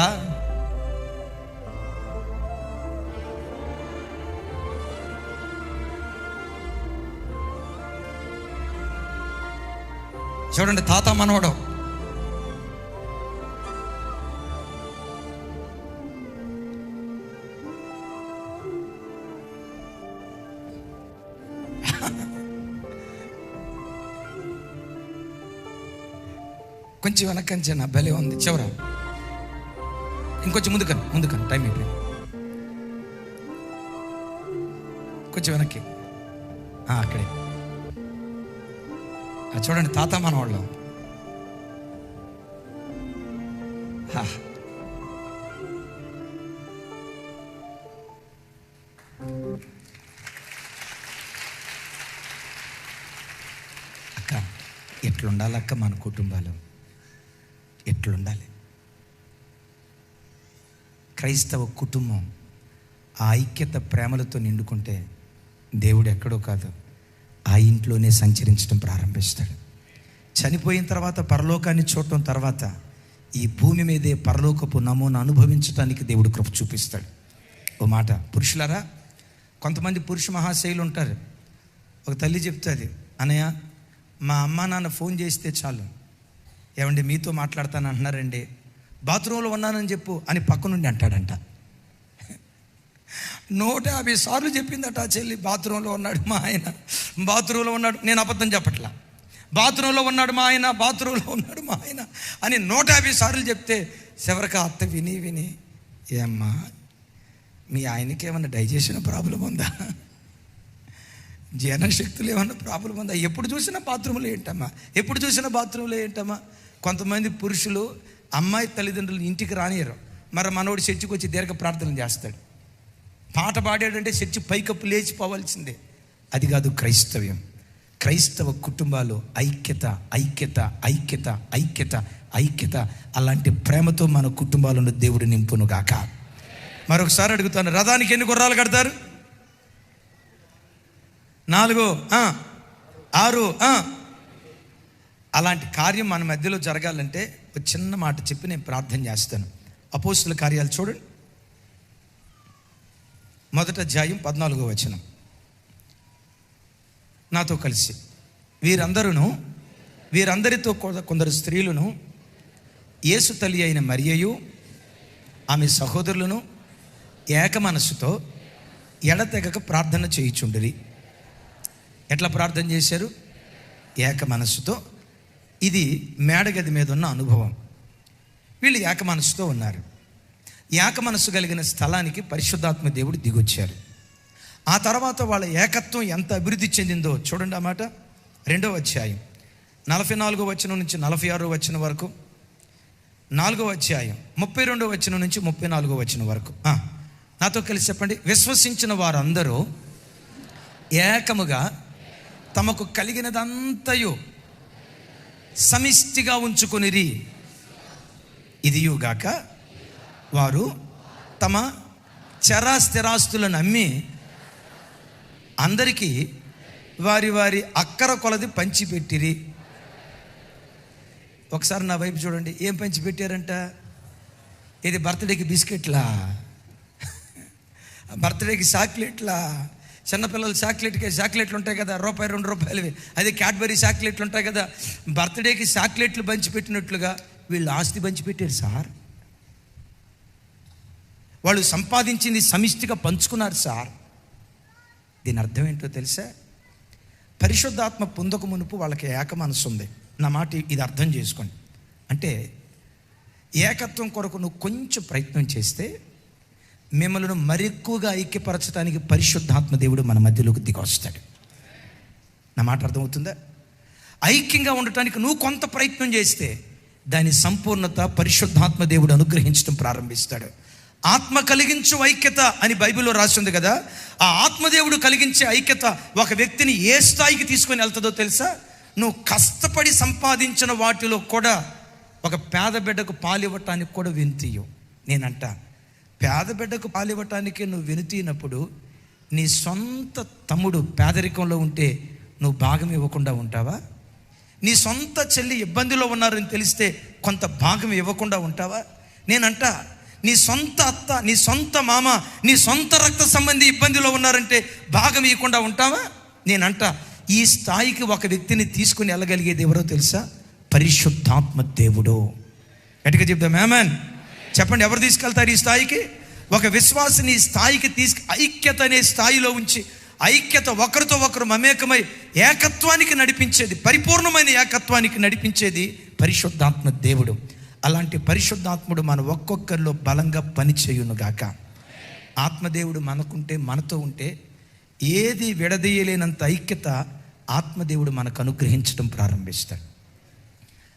చూడండి, తాత మనవడు. కొంచెం వెనకంచి నా బలే ఉంది. చివర ఇంకొంచెం ముందుకని టైం అయిపోయింది. కొంచెం వెనక్కి, అక్కడే. చూడండి, తాత మనవాళ్ళు. అక్క, ఎట్లుండాలి అక్క మన కుటుంబాలు? ఎట్లుండాలి? క్రైస్తవ కుటుంబం ఆ ఐక్యత ప్రేమలతో నిండుకుంటే దేవుడు ఎక్కడో కాదు, ఆ ఇంట్లోనే సంచరించడం ప్రారంభిస్తాడు. చనిపోయిన తర్వాత పరలోకాన్ని చూడటం తర్వాత ఈ భూమి మీదే పరలోకపు నమూనా అనుభవించడానికి దేవుడు కృప చూపిస్తాడు. ఓ మాట, పురుషులారా, కొంతమంది పురుష మహాశైలు ఉంటారు. ఒక తల్లి చెప్తుంది, అన్నయ్య మా అమ్మా నాన్న ఫోన్ చేస్తే చాలు, ఏమండి మీతో మాట్లాడతాను అంటున్నారండి, బాత్రూంలో ఉన్నానని చెప్పు అని పక్క నుండి అంటాడంట. 150 సార్లు చెప్పిందట ఆ చెల్లి, బాత్రూంలో ఉన్నాడు మా ఆయన, బాత్రూంలో ఉన్నాడు. నేను అబద్ధం చెప్పట్లా, బాత్రూంలో ఉన్నాడు మా ఆయన, బాత్రూంలో ఉన్నాడు మా ఆయన అని 150 సార్లు చెప్తే చివరికి అత్త విని ఏమ్మా మీ ఆయనకి ఏమన్నా డైజెషన్ ప్రాబ్లం ఉందా, జీర్ణశక్తులు ఏమన్నా ప్రాబ్లం ఉందా, ఎప్పుడు చూసినా బాత్రూంలో ఏంటమ్మా, ఎప్పుడు చూసినా బాత్రూంలో ఏంటమ్మా. కొంతమంది పురుషులు అమ్మాయి తల్లిదండ్రులు ఇంటికి రానియరు, మరి మనోడు చర్చికి వచ్చి దీర్ఘ ప్రార్థన చేస్తాడు. పాట పాడాడంటే చర్చి పైకప్పు లేచిపోవాల్సిందే. అది కాదు క్రైస్తవ్యం. క్రైస్తవ కుటుంబాలు ఐక్యత ఐక్యత ఐక్యత ఐక్యత ఐక్యత. అలాంటి ప్రేమతో మన కుటుంబాలను దేవుడు నింపును గాక. మరొకసారి అడుగుతాను, రథానికి ఎన్ని గుర్రాలు కడతారు? 4, 6. అలాంటి కార్యం మన మధ్యలో జరగాలంటే ఒక చిన్న మాట చెప్పి నేను ప్రార్థన చేస్తాను. అపోస్తుల కార్యాలు చూడండి, 1వ అధ్యాయం 14వ వచనం. నాతో కలిసి, వీరందరితో కొందరు స్త్రీలను యేసు తల్లి అయిన మరియయు ఆమె సహోదరులను ఏక మనస్సుతో ఎడతెగక ప్రార్థన చేయుచుండిరి. ఎట్లా ప్రార్థన చేశారు? ఏక మనస్సుతో. ఇది మేడగది మీద ఉన్న అనుభవం. వీళ్ళు ఏక మనస్సుతో ఉన్నారు. ఏక మనస్సు కలిగిన స్థలానికి పరిశుద్ధాత్మ దేవుడు దిగొచ్చారు. ఆ తర్వాత వాళ్ళ ఏకత్వం ఎంత అభివృద్ధి చెందిందో చూడండి. ఆ మాట 2వ అధ్యాయం 44వ వచనం నుంచి 46వ వచనం వరకు, 4వ అధ్యాయం 32వ వచనం నుంచి 34వ వచనం వరకు. నాతో కలిసి చెప్పండి. విశ్వసించిన వారందరూ ఏకముగా తమకు కలిగినదంతయు సమిష్టిగా ఉంచుకొనిరి. ఇదియుగాక వారు తమ చరాస్థిరాస్తులను అమ్మి అందరికీ వారి వారి అక్కర కొలది పంచిపెట్టిరి. ఒకసారి నా వైపు చూడండి. ఏం పంచిపెట్టారంట? ఇది బర్త్డేకి బిస్కెట్లా, బర్త్డేకి చాక్లెట్లా? చిన్నపిల్లలు చాక్లెట్లు ఉంటాయి కదా, రూపాయి 2 రూపాయలవి, అదే క్యాడ్బరీ చాక్లెట్లు ఉంటాయి కదా. బర్త్డేకి చాక్లెట్లు పంచిపెట్టినట్లుగా వీళ్ళు ఆస్తి పంచిపెట్టారు సార్. వాళ్ళు సంపాదించింది సమిష్టిగా పంచుకున్నారు సార్. దీని అర్థం ఏంటో తెలుసా? పరిశుద్ధాత్మ పొందక మునుపు వాళ్ళకి ఏక మనసు ఉంది. నా మాట ఇది అర్థం చేసుకోండి. అంటే ఏకత్వం కొరకు నువ్వు కొంచెం ప్రయత్నం చేస్తే మిమ్మల్ని మరెక్కువగా ఐక్యపరచడానికి పరిశుద్ధాత్మ దేవుడు మన మధ్యలోకి దిగి వస్తాడు. నా మాట అర్థమవుతుందా? ఐక్యంగా ఉండటానికి నువ్వు కొంత ప్రయత్నం చేస్తే దాని సంపూర్ణత పరిశుద్ధాత్మ దేవుడు అనుగ్రహించడం ప్రారంభిస్తాడు. ఆత్మ కలిగించు ఐక్యత అని బైబిల్లో రాసింది కదా. ఆ ఆత్మదేవుడు కలిగించే ఐక్యత ఒక వ్యక్తిని ఏ స్థాయికి తీసుకొని వెళ్తుందో తెలుసా? నువ్వు కష్టపడి సంపాదించిన వాటిలో కూడా ఒక పేద బిడ్డకు పాలివ్వటానికి కూడా వెనుతీయవు. నేనంట, పేద బిడ్డకు పాలివ్వటానికి నువ్వు వెనుతీనప్పుడు నీ సొంత తమ్ముడు పేదరికంలో ఉంటే నువ్వు భాగం ఇవ్వకుండా ఉంటావా? నీ సొంత చెల్లి ఇబ్బందిలో ఉన్నారని తెలిస్తే కొంత భాగం ఇవ్వకుండా ఉంటావా? నేనంట నీ సొంత అత్త, నీ సొంత మామ, నీ సొంత రక్త సంబంధి ఇబ్బందిలో ఉన్నారంటే భాగం ఇవ్వకుండా ఉంటావా? నేనంట ఈ స్థాయికి ఒక వ్యక్తిని తీసుకుని వెళ్ళగలిగేది ఎవరో తెలుసా? పరిశుద్ధాత్మ దేవుడు. గట్టిగా చెప్దాం ఆమేన్. చెప్పండి, ఎవరు తీసుకెళ్తారు ఈ స్థాయికి? ఒక విశ్వాసిని ఈ స్థాయికి ఐక్యత అనే స్థాయిలో ఉంచి, ఐక్యత, ఒకరితో ఒకరు మమేకమై ఏకత్వానికి నడిపించేది, పరిపూర్ణమైన ఏకత్వానికి నడిపించేది పరిశుద్ధాత్మ దేవుడు. అలాంటి పరిశుద్ధాత్ముడు మన ఒక్కొక్కరిలో బలంగా పనిచేయునుగాక. ఆత్మదేవుడు మనకుంటే, మనతో ఉంటే ఏది విడదీయలేనంత ఐక్యత ఆత్మదేవుడు మనకు అనుగ్రహించడం ప్రారంభిస్తాడు.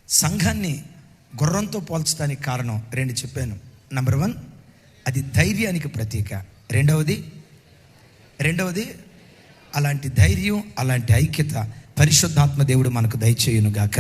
సంఘాన్ని గుర్రంతో పోల్చడానికి కారణం 2 చెప్పాను. నంబర్ 1, అది ధైర్యానికి ప్రతీక. రెండవది అలాంటి ధైర్యం, అలాంటి ఐక్యత పరిశుద్ధాత్మ దేవుడు మనకు దయచేయునుగాక.